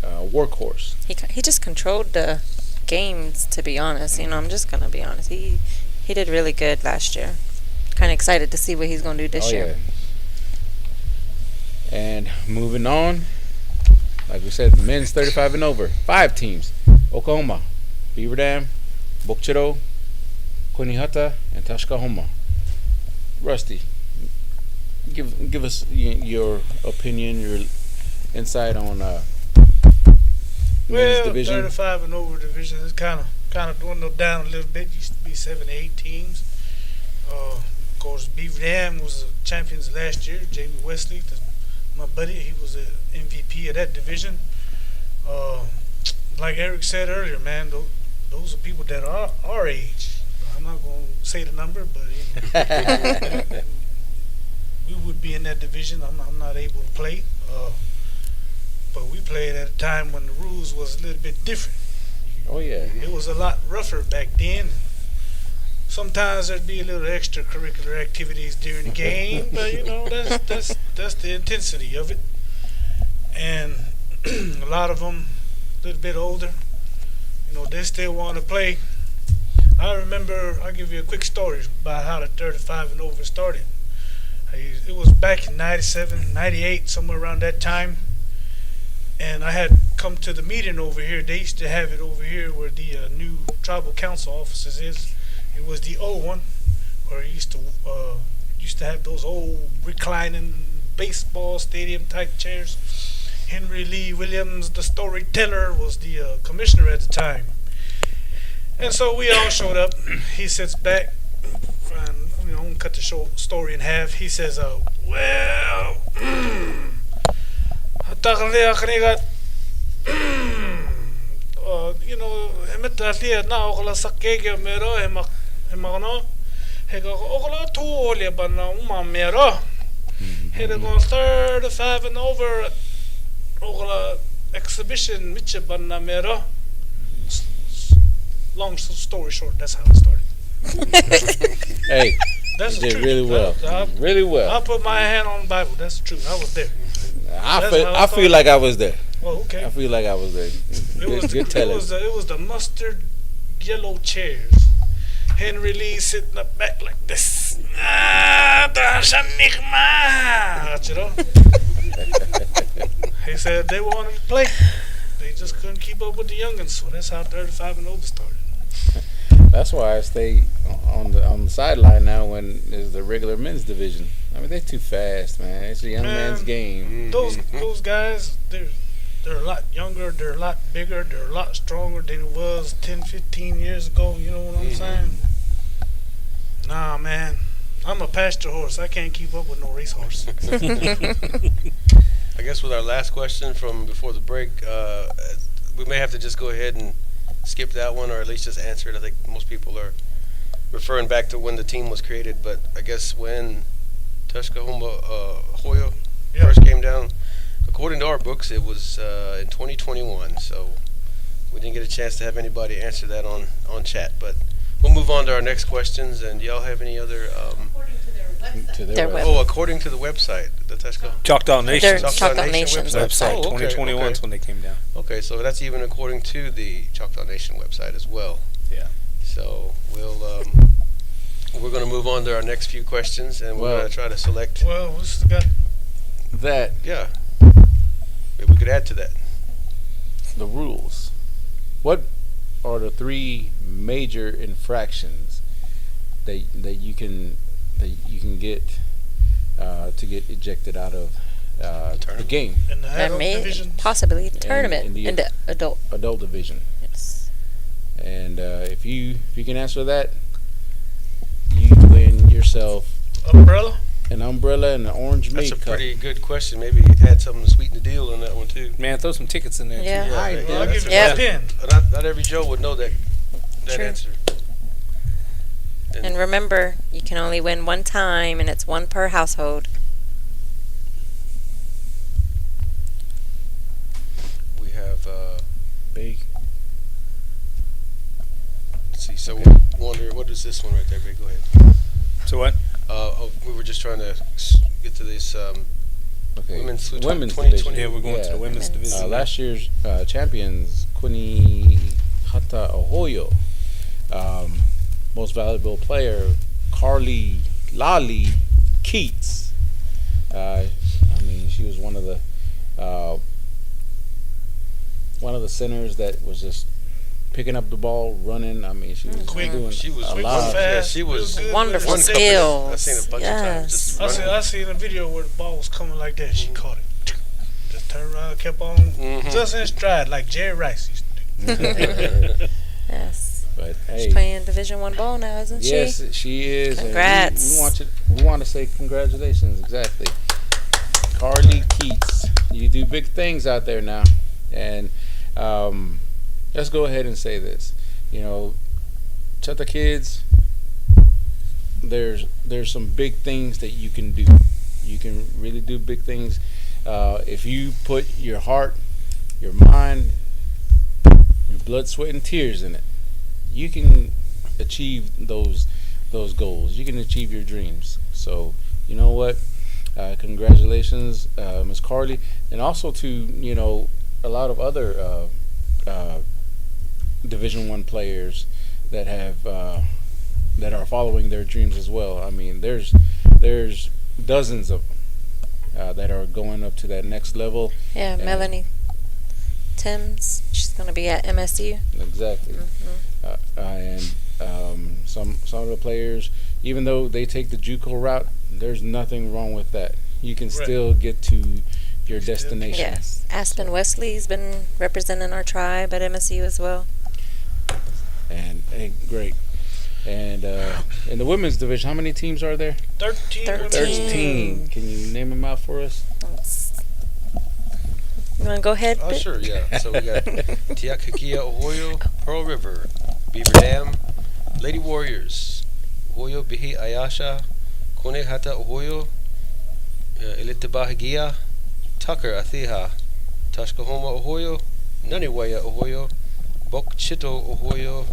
a workhorse. He just controlled the games, to be honest. I'm just gonna be honest. He did really good last year. Kind of excited to see what he's gonna do this year. Yeah. And moving on, like we said, men's 35 and over, 5 teams: Oklahoma, Beaver Dam, Bokchero, Kunihata, and Tashkahoma. Rusty, give us your opinion, your insight on men's division. 35 and over division is kind of dwindled down a little bit. Used to be 7 to 8 teams. Of course, Beaver Dam was the champions last year. Jamie Wesley, my buddy, he was the MVP of that division. Like Eric said earlier, man, those are people that are our age. I'm not going to say the number, but we would be in that division. I'm not able to play, but we played at a time when the rules was a little bit different. Oh yeah, it was a lot rougher back then. Sometimes there'd be a little extracurricular activities during the game, but that's the intensity of it. And a lot of them, a little bit older, they still want to play. I remember, I'll give you a quick story about how the 35 and over started. It was back in 97, 98, somewhere around that time. And I had come to the meeting over here. They used to have it over here where the new tribal council offices is. It was the old one where it used to have those old reclining baseball stadium type chairs. Henry Lee Williams, the storyteller, was the commissioner at the time. And so we all showed up. He sits back, and I'm gonna cut the story in half. He says, well, Here go 35 and over exhibition Michibanna Mero. Long story short, that's how it started. Hey, that's you did the truth. really well. Really well. I put my hand on the Bible. That's the truth. I was there. I feel like I was there. Oh, okay. I feel like I was there. Good telling. It was the mustard yellow chairs. Henry Lee sitting up back like this. He said they wanted to play. They just couldn't keep up with the youngins, so that's how 35 and over started. That's why I stay on the sideline now when there's the regular men's division. I mean, they're too fast, man. It's a young man's game. Those guys, they're a lot younger, they're a lot bigger, they're a lot stronger than it was 10, 15 years ago. You know what I'm saying? Nah, man. I'm a pasture horse. I can't keep up with no racehorse. I guess with our last question from before the break, we may have to just go ahead and skip that one, or at least just answer it. I think most people are referring back to when the team was created, but I guess when Tuskahoma Hoya first came down, according to our books, it was in 2021. So we didn't get a chance to have anybody answer that on chat, but we'll move on to our next questions. And y'all have any other? To their website. Oh, according to the website, the Choctaw Nation. Choctaw Nation's website. Oh, okay, 2021 is when they came down. Okay, so that's even according to the Choctaw Nation website as well. Yeah. So we're going to move on to our next few questions, and we're going to try to select. Well, we still got that. Yeah. Maybe we could add to that. The rules. What are the 3 major infractions that you can get to get ejected out of the game in the adult division, possibly tournament in the adult division. Yes. And if you can answer that, you win yourself umbrella. an umbrella and an orange That's meat a cup. pretty good question. Maybe add something to sweeten the deal on that one too. Man, throw some tickets in there. Yeah. Too. I Well, I'll did. give you Yeah. my pen. Not every Joe would know that True. answer. And remember, you can only win one time, and it's one per household. We have. Big. Let's see. So we wonder what is this one right there? Big, go ahead. So what? We were just trying to get to this Okay. women's Women's 2020. division. Yeah, we're going to the women's Women's. division. Last year's champions, Quinny Hata Ohoyo. Most valuable player, Carly Lolly Keats. I mean, she was one of the centers that was just picking up the ball, running. I mean, she was Quick. doing She was a quick, lot. fast. Yeah, she was Good. Wonderful one couple skills. I've seen a bunch of times. Just I running. seen a video where the ball was coming like that. She caught it. Just turned around, kept on, Mhm. just in stride, like Jerry Rice used to do. Yes. But She's hey, playing Division One ball now, isn't yes, she? she is. and Congrats. we want to say congratulations. Exactly, Carly Keats. You do big things out there now, and let's go ahead and say this. You know, Cheta kids, there's some big things that you can do. You can really do big things if you put your heart, your mind, your blood, sweat, and tears in it. You can achieve those goals. You can achieve your dreams. So you know what? Congratulations, Ms. Carly, and also to a lot of other Division One players that have that are following their dreams as well. I mean, there's dozens of that are going up to that next level. Yeah, And- Melanie Timms. She's going to be at MSU. Exactly. And some of the players, even though they take the JUCO route, there's nothing wrong with that. You can Right. still get to your destination. Yes. Aspen Wesley's been representing our tribe at MSU as well. And hey, great. And in the women's division, how many teams are there? 13. 13. Can you name them out for us? You want to go ahead? Oh, Vic? sure, yeah. So we got Tiakakia Ohoyo, Pearl River, Beaver Dam, Lady Warriors, Ohoyo Bihi Ayasha, Kone Hata Ohoyo, Elitabahagia, Tucker Athiha, Tashkahoma Ohoyo, Naniwaya Ohoyo, Bokchito Ohoyo,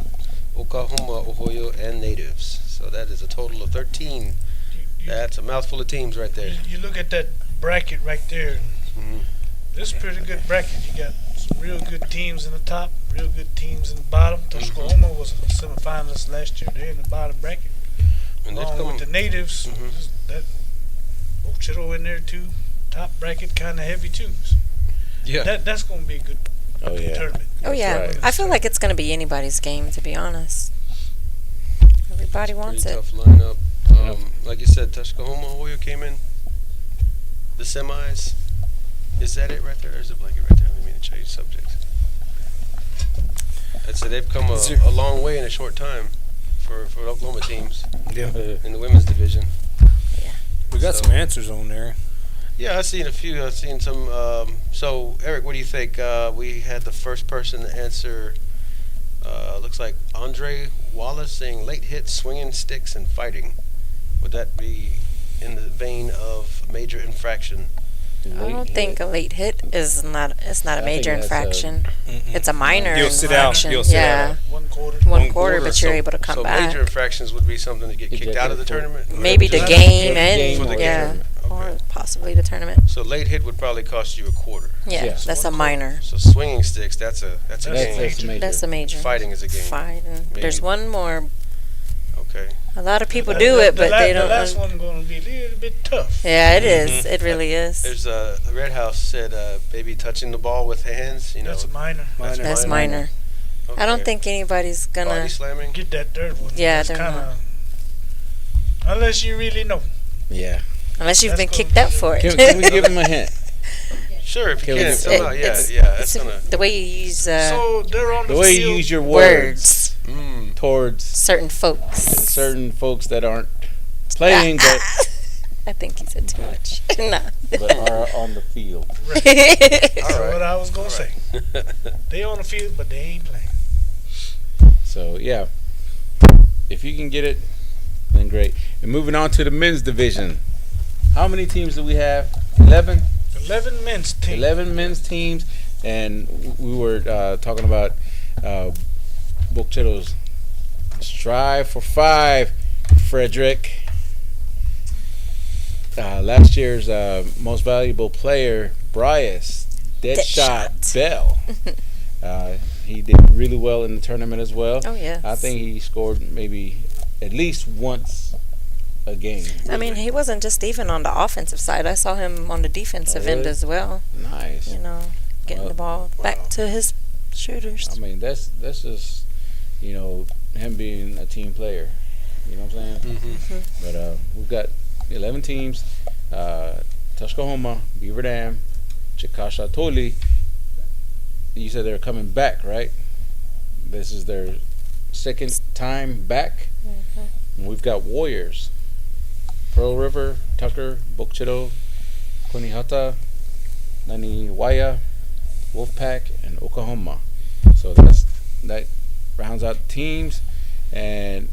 Oklahoma Ohoyo, and Natives. So that is a total of 13. That's a mouthful of teams right there. You look at that bracket right there. Mhm. This is a pretty good bracket. You got some real good teams in the top, real good teams in the bottom. Tuscaloosa was a semifinalist last year. They're in the bottom bracket. And they've Along come, with the Natives, Mhm. that Ochito in there too. Top bracket, kind of heavy too. yeah. That's going to be a good Oh yeah. tournament. Oh, yeah. right. I feel like it's going to be anybody's game, to be honest. Everybody wants Pretty it. tough lineup. Like you said, Tuscaloosa Ohoyo came in the semis. Is that it right there? There's a blanket right there. I didn't mean to change subjects. I'd say they've come a long way in a short time for Oklahoma teams Yeah. in the women's division. We got So- some answers on there. Yeah, I've seen a few. I've seen some. So, Eric, what do you think? We had the first person to answer. Looks like Andre Wallace saying late hits, swinging sticks, and fighting. Would that be in the vein of major infraction? I don't think a late hit is not. It's not a I think major that's infraction. Mm-mm. It's a minor You'll sit out. infraction. You'll sit yeah, out. 1 quarter. one quarter, but you're So- able to come so back. major infractions would be something to get kicked Ejected out of the for- tournament? Maybe the Just- game game and for the yeah, game. or Okay. possibly the tournament. So late hit would probably cost you a quarter. Yeah, Yeah. that's a minor. So swinging sticks, that's a That's game. That's major. That's a major. Fighting is a game. Fighting. Maybe. There's one more. Okay. A lot of people do it, but they The don't. last one going to be a little bit tough. Yeah, it is. It really is. There's Red House said maybe touching the ball with hands. You know, That's a minor. That's That's minor. I don't Okay. think anybody's gonna. Body slamming. Get that third one. Yeah, That's they're kinda, unless you really know. Yeah. Unless you've That's been gonna kicked be out the- for it. Can we give them a hint? Sure, if you Okay, can. it's- Somehow, It's- yeah. That's it's gonna. the way you use So they're on the, The way you field. use your words words towards certain folks. certain folks that aren't playing, but I think he said too much. No. but are on the field. That's what I was gonna say. They on the field, but they ain't playing. So yeah, if you can get it, then great. And moving on to the men's division, how many teams do we have? 11. 11 men's team. 11 men's teams, and we were talking about Bochero's strive for 5. Frederick. Last year's most valuable player, Bryce Deadshot Bell. He did really well in the tournament as well. Oh, yeah. I think he scored maybe at least once a game. I mean, he wasn't just even on the offensive side. I saw him on the defensive end really? as well. Nice. You know, getting the ball back to his shooters. I mean, that's just, him being a team player. You know what I'm saying? Mm-hmm. But we've got 11 teams. Tuskahoma, Beaver Dam, Chickasha, Toli. You said they're coming back, right? This is their second time back. And we've got Warriors, Pearl River, Tucker, Bokchito, Kunihata, Naniwaya, Wolfpack, and Oklahoma. So that rounds out the teams. And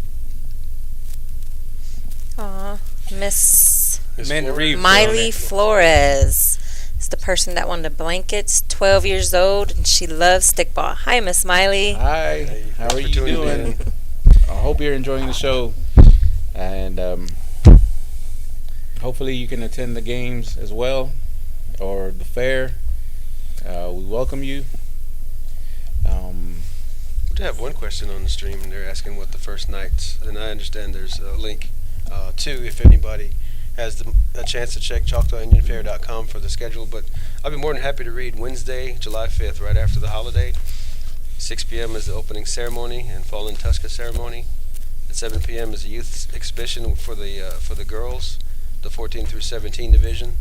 Aw, Miss Amanda Reed. Miley Flores is the person that won the blankets. 12 years old, and she loves stickball. Hi, Miss Miley. hi, Hey, how thanks are for you tuning doing? in. I hope you're enjoying the show, and hopefully you can attend the games as well, or the fair. We welcome you. We do have one question on the stream, and they're asking what the first nights. And I understand there's a link to if anybody has a chance to check ChoctawIndianFair.com for the schedule. But I'll be more than happy to read Wednesday, July 5th, right after the holiday. 6 p.m. is the opening ceremony and Fall in Tuska ceremony. At 7 p.m. is a youth exhibition for the girls, the 14 through 17 division.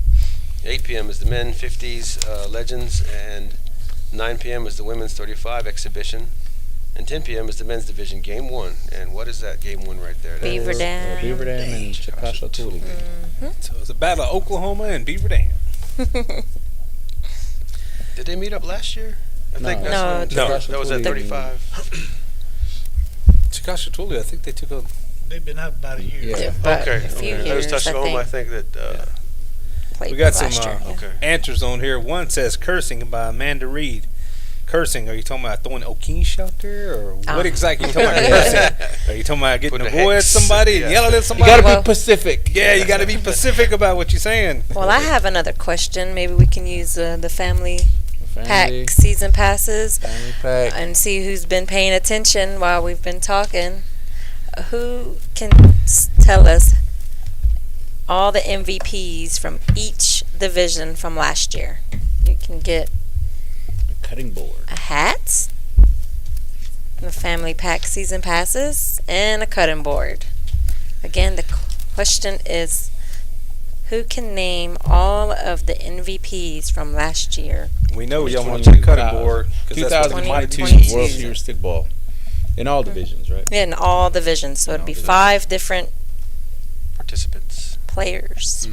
8 p.m. is the men 50s legends, and 9 p.m. is the women's 35 exhibition. And 10 p.m. is the men's division game 1. And what is that game 1 right there? That Beaver is- Dam. Beaver Dam and Chickasha Tuli. So it's a battle of Oklahoma and Beaver Dam. Did they meet up last year? I think No. that's No, when Chickasha that was at Tuli. 35. Chickasha Tuli, I think they took a. They've been out about a year. Yeah. But Okay. a few That was years, Tuskahoma, I think. think that. Played We got last some year, yeah. Okay. answers on here. One says cursing by Amanda Reed. Cursing, are you talking about throwing O'Keen out there, or what exactly are you talking about cursing? Are you talking about getting Putting a a voice at hex. somebody and Yeah. yelling at You somebody? gotta Well- be Pacific. Yeah, you got to be specific about what you're saying. Well, I have another question. Maybe we can use the family Family, pack season passes family pack. and see who's been paying attention while we've been talking. Who can tell us all the MVPs from each division from last year? You can get Cutting board. a hat, the family pack season passes, and a cutting board. Again, the question is, who can name all of the MVPs from last year? We know y'all want your cutting board because that's what 2022 2022. World Series Stickball in all divisions, right? In all divisions, so it'd all be divisions. 5 different Participants. players.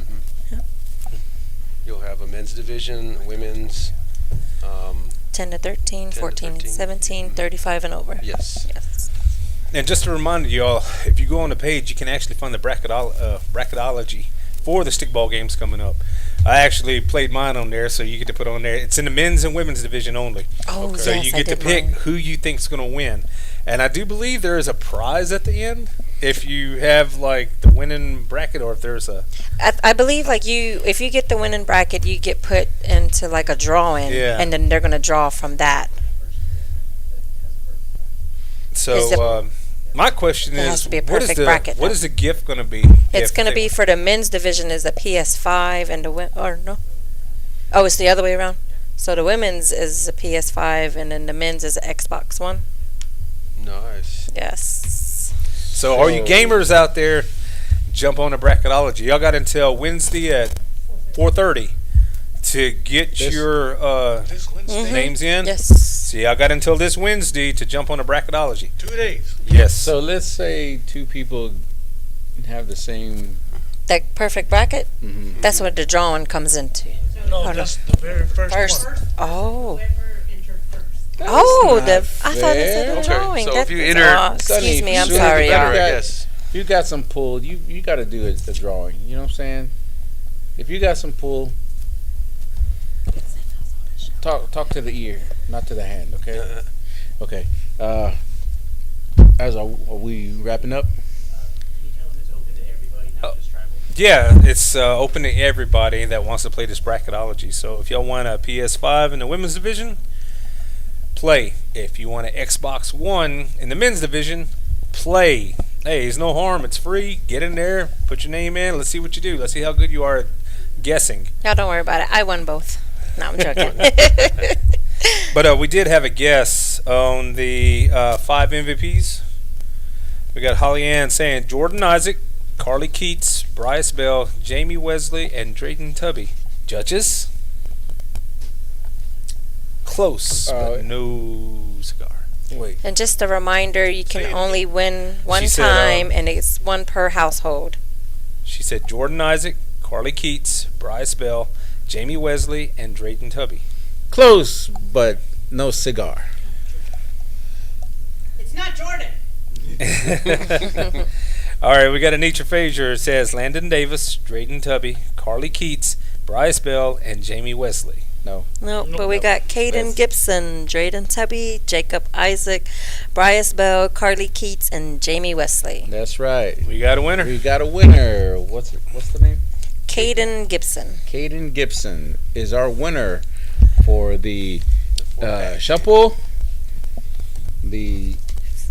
You'll have a men's division, women's. 10 to 13, 10 to 14 to 13. 17, 35 and over. Yes. Yes. And just to remind you all, if you go on the page, you can actually find the bracketology for the stickball games coming up. I actually played mine on there, so you get to put on there. It's in the men's and women's division only. Oh, So yes, you I get to did pick mine. who you think's going to win. And I do believe there is a prize at the end if you have like the winning bracket, or if there's a I believe like if you get the winning bracket, you get put into like a drawing, Yeah. and then they're gonna draw from that. Is so. it- My question It has is, to be a what is perfect the bracket, what though. is the gift going to be? It's if gonna they- be for the men's division is a PS5, and or no? Oh, it's the other way around. So the women's is a PS5, and then the men's is an Xbox One. Nice. Yes. So, all you gamers out there, jump on the bracketology. Y'all got until Wednesday at 4:30 to get This- your This Wednesday, names in. Yes. So y'all got until this Wednesday to jump on the bracketology. 2 days. Yes. So let's say two people have the same The perfect bracket? Mm-hmm. That's what the drawing comes into. No, Hold that's the very first one. Oh. Whoever entered first. Oh, not I thought it said the Okay, drawing. so That if you is- enter- oh, excuse Sonny, me, I'm sooner the sorry, better, y'all. I guess. If you got some pull, you got to do a drawing. You know what I'm saying? If you got some pull, talk to the ear, not to the hand. Okay. Okay. Are we wrapping up? Yeah, it's open to everybody that wants to play this bracketology. So if y'all want a PS5 in the women's division, play. If you want an Xbox One in the men's division, play. Hey, it's no harm. It's free. Get in there, put your name in. Let's see what you do. Let's see how good you are at guessing. Y'all don't worry about it. I won both. No, I'm joking. But we did have a guess on the 5 MVPs. We got Holly Ann saying Jordan Isaac, Carly Keats, Bryce Bell, Jamie Wesley, and Drayton Tubby. Judges? Close, but no cigar. Wait. And just a reminder, you can only win one She said, time, and it's one per household. She said Jordan Isaac, Carly Keats, Bryce Bell, Jamie Wesley, and Drayton Tubby. Close, but no cigar. It's not Jordan. All right, we got Anitra Frazier. It says Landon Davis, Drayton Tubby, Carly Keats, Bryce Bell, and Jamie Wesley. No. No, but we got Caden Gibson, Drayden Tubby, Jacob Isaac, Bryce Bell, Carly Keats, and Jamie Wesley. That's right. We got a winner. We got a winner. What's the name? Caden Gibson. Caden Gibson is our winner for the Shuffle, the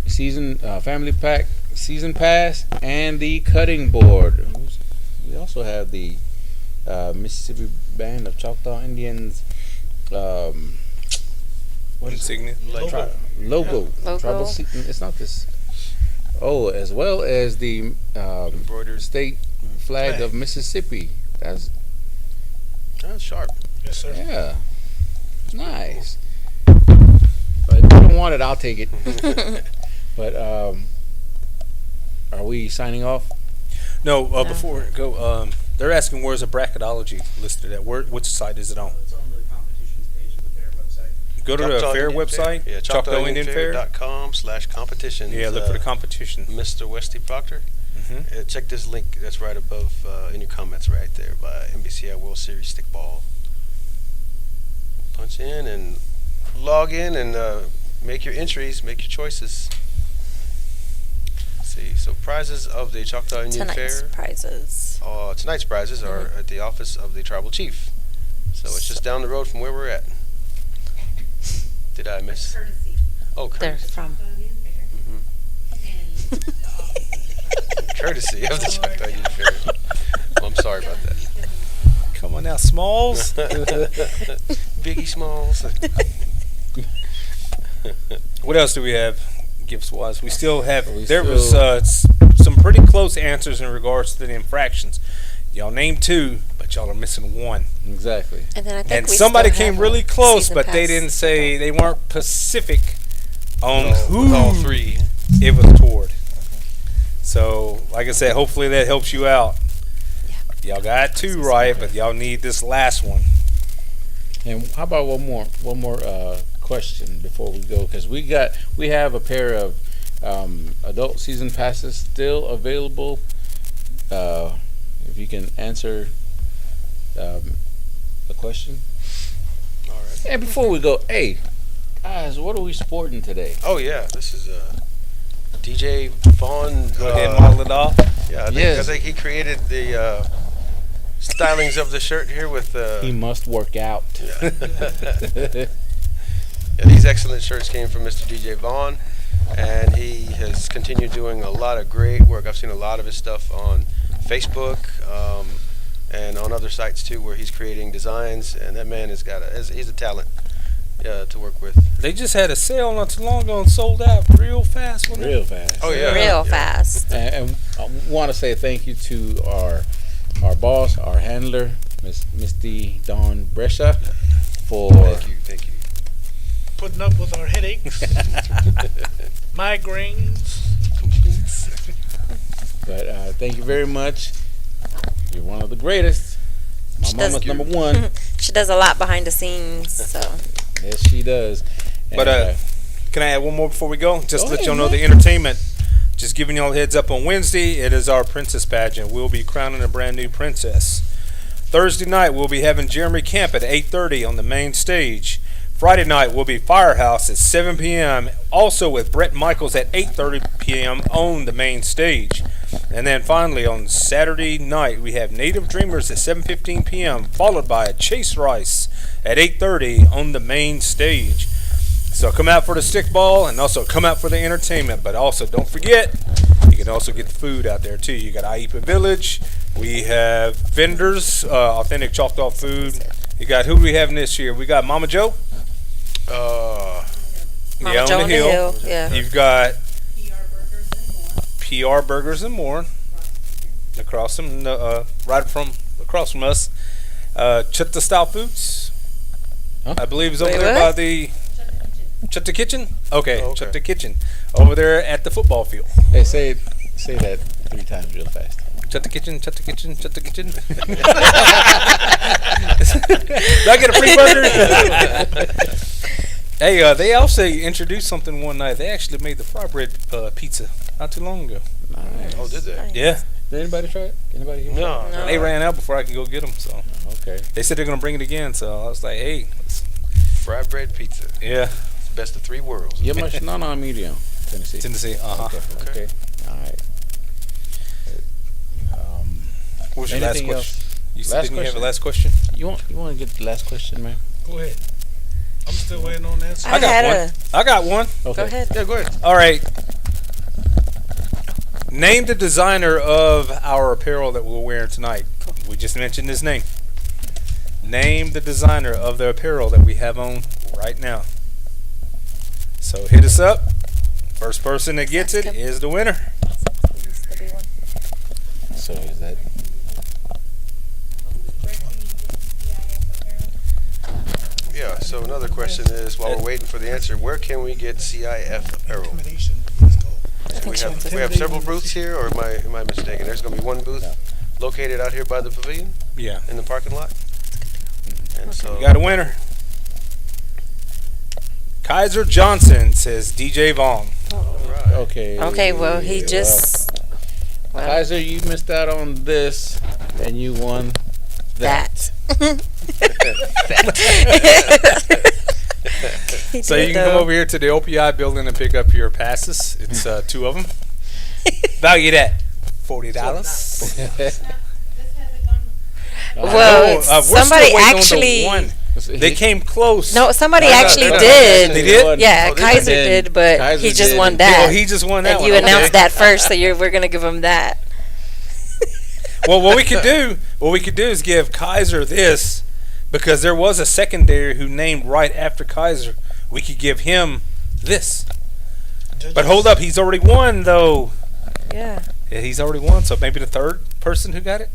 season family pack season pass, and the cutting board. We also have the Mississippi Band of Choctaw Indians what is it? Insignia. Logo. Logo. Logo. Tribal it's not this. Oh, as well as the Embroidered. state flag of Mississippi. That's Sharp. Yes, sir. yeah, nice. But if you don't want it, I'll take it. But are we signing off? No, before we go, they're asking where's the bracketology listed at? Which site is it on? It's on the competitions page of the fair website. Go to the Choctaw fair Indian website. Yeah, Choctaw Indian Fair. ChoctawIndianFair.com/competitions. Yeah, look for the competition. Mr. Westy Proctor. Mm-hmm. Check this link that's right above in your comments right there by NBCI World Series Stickball. Punch in and log in and make your entries, make your choices. Let's see, so prizes of the Choctaw Indian Tonight's Fair. prizes. Tonight's prizes are at the office of the tribal chief. So it's just down the road from where we're at. Did I miss? Courtesy. Oh, They're courtesy. from. Choctaw Indian Fair. Mhm. And the office Courtesy of the Choctaw Indian Fair. Well, I'm sorry about that. Come on now, Smalls. Biggie Smalls. What else do we have, gifts wise? We still have. We There still- was some pretty close answers in regards to the infractions. Y'all named 2, but y'all are missing 1. Exactly. And then I think And we somebody still came have really a close, season but they pass. didn't say they weren't specific on With who all 3. it was toward. So, like I said, hopefully that helps you out. Y'all got 2 right, but y'all need this last one. And how about one more question before we go? Because we have a pair of adult season passes still available. If you can answer the question. All right. And before we go, hey guys, what are we sporting today? Oh yeah, this is DJ Vaughn. Go ahead and model it off. Yeah, I Yes. think he created the stylings of the shirt here with. He must work out. Yeah. Yeah, these excellent shirts came from Mr. DJ Vaughn, and he has continued doing a lot of great work. I've seen a lot of his stuff on Facebook and on other sites too, where he's creating designs. And that man has got he's a talent to work with. They just had a sale not too long ago and sold out real fast. wasn't it? Real fast. Oh yeah, Real yeah. fast. And I want to say thank you to our boss, our handler, Miss D. Dawn Brescia, for Thank you. Putting up with our headaches, migraines. But thank you very much. You're one of the greatest. My She does- mama's number one. She does a lot behind the scenes, so. Yes, she does. But, And, Can I add one more before we go? Just Go to let ahead, y'all know man. the entertainment. Just giving y'all a heads up on Wednesday, it is our princess pageant. We'll be crowning a brand new princess. Thursday night, we'll be having Jeremy Camp at 8:30 on the main stage. Friday night will be Firehouse at 7 p.m. Also with Brett Michaels at 8:30 p.m. on the main stage. And then finally on Saturday night, we have Native Dreamers at 7:15 p.m. followed by Chase Rice at 8:30 on the main stage. So come out for the stickball and also come out for the entertainment. But also don't forget, you can also get the food out there too. You got Aipa Village. We have vendors, authentic Choctaw food. You got who do we having this year? We got Mama Joe. Mama Joe on the Hill. Yeah. You've got PR Burgers and more. PR Burgers and More across from right from across from us. Chutta Style Foods, Huh? I believe is over Wait, there what? by the Chutta Kitchen. Okay, Oh, okay. Chutta Kitchen over there at the football field. hey, say that 3 times real fast. Chutta Kitchen, Chutta Kitchen, Chutta Kitchen. Do I get a free burger? Hey, they also introduced something one night. They actually made the fry bread pizza not too long ago. Nice. Oh, did they? Yeah, Did anybody try it? Anybody here? No. No. they ran out before I could go get them. So Okay. they said they're gonna bring it again. So I was like, hey, Fried bread pizza. yeah, It's the best of 3 worlds. You much medium, Tennessee. Tennessee. Okay. Okay. All right. What was your last Anything question? You Last didn't you have a question? last question? You want to get the last question, man? Go ahead. I'm still waiting on the answer. I got had one. I got one. Okay. Go ahead. Yeah, go ahead. All right. Name the designer of our apparel that we're wearing tonight. We just mentioned his name. Name the designer of the apparel that we have on right now. So hit us up. First person that gets it is the winner. So is that? Yeah, so another question is, while we're waiting for the answer, where can we get CIF apparel? Intimidation. Let's go. We have several booths here, or am I mistaken? There's going to be one booth located out here by the pavilion Yeah. in the parking lot. And so We got a winner. Kaiser Johnson says DJ Vaughn. right. Okay. Okay, well, he just. Well, Kaiser, you missed out on this, and you won that. He So did, you can come though. over here to the OPI building and pick up your passes. It's 2 of them. Value that $40. This hasn't gone. Well, we're still somebody waiting on the actually. one. They came close. No, somebody No, no, actually no, no, did. They did? Yeah, Oh, they Kaiser did. did, but Kaiser he just did. won Oh, that. Oh, he just won that and one. you okay. announced that first, so we're gonna give him that. Well, what we could do is give Kaiser this, because there was a secondary who named right after Kaiser. We could give him this. But hold up, he's already won though. Yeah, Yeah, he's already won. So maybe the third person who got it.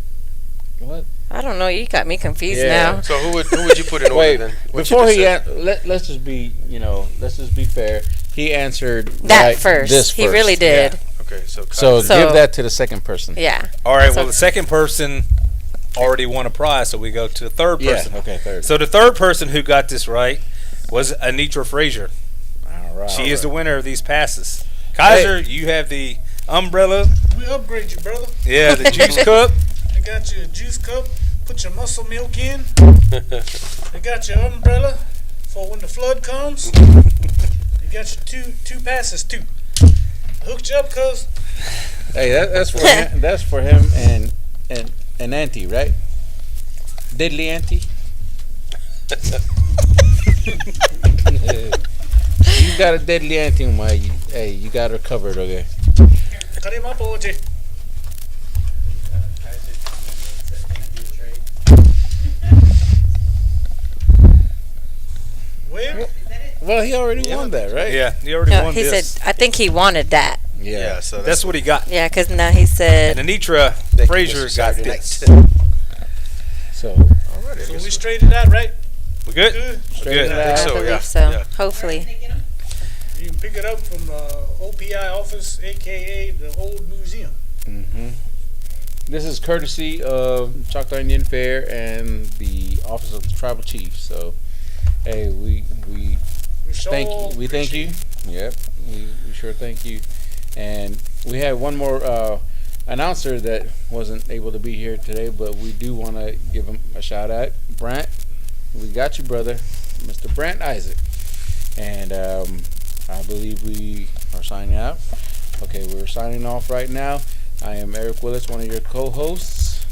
What? I don't know. You got me confused Yeah. now. So who would you put in order Wait, then? What you before just he said. let's just be let's just be fair. He answered That right first, This he really did. Okay, so So, Kaiser. So- give that to the second person. Yeah. All right. So- Well, the second person already won a prize, so we go to the third Yeah. person. Okay. Third. So the third person who got this right was Anitra Frazier. All right. She is the winner of these passes. Kaiser, you have the umbrella. We upgrade you, brother. Yeah, the juice cup. I got you a juice cup. Put your muscle milk in. I got your umbrella for when the flood comes. You got your two passes too. I hooked you up, cuz. Hey, that's for him, that's for him and Auntie, right? Diddly Auntie. You got a deadly Auntie, my. Hey, you got her covered, okay? Karima poje. Kaiser said, can I do a trade? Where? Well, he already won that, right? Yeah, he already No, won he this. said. I think he wanted that. Yeah, so That's what he got. Yeah, because now he And said. Anitra Thank you, Frazier Mr. got Saturday this. night. So Alright, I So guess we straightened out, right? We good? Good. straight Good. it I out. think I so, believe yeah, so. yeah. Hopefully. They get 'em? You can pick it up from OPI office, aka the old museum. Mm-hmm. this is courtesy of Choctaw Indian Fair and the Office of the Tribal Chief. So, hey, we thank you. We thank you. Yep, we sure thank you. And we have one more announcer that wasn't able to be here today, but we do want to give him a shout out. Brant, we got you, brother, Mr. Brant Isaac. And I believe we are signing out. Okay, we're signing off right now. I am Eric Willis, one of your co-hosts,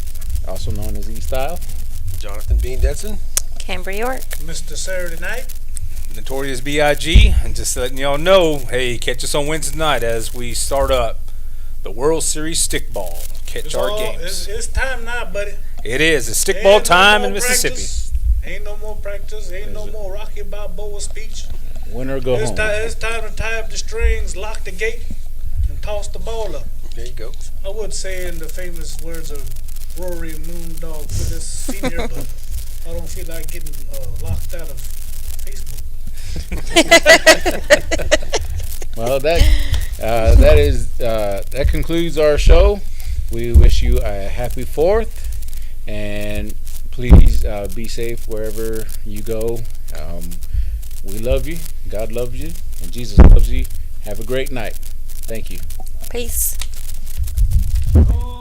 also known as E-Style. Jonathan Bean Detson. Canberra York. Mr. Saturday Night. Notorious B.I.G. And just letting y'all know, hey, catch us on Wednesday night as we start up the World Series Stickball. Catch our games. It's time now, buddy. It is. It's stickball time in Mississippi. Practice. Ain't no more practice. Ain't no more Rocky Balboa speech. Win or go home. It's time to tie up the strings, lock the gate, and toss the ball up. There you go. I would say in the famous words of Rory Moondog Willis Sr., but I don't feel like getting locked out of Facebook. Well, that concludes our show. We wish you a happy 4th, and please be safe wherever you go. We love you. God loves you, and Jesus loves you. Have a great night. Thank you. Peace. Oh,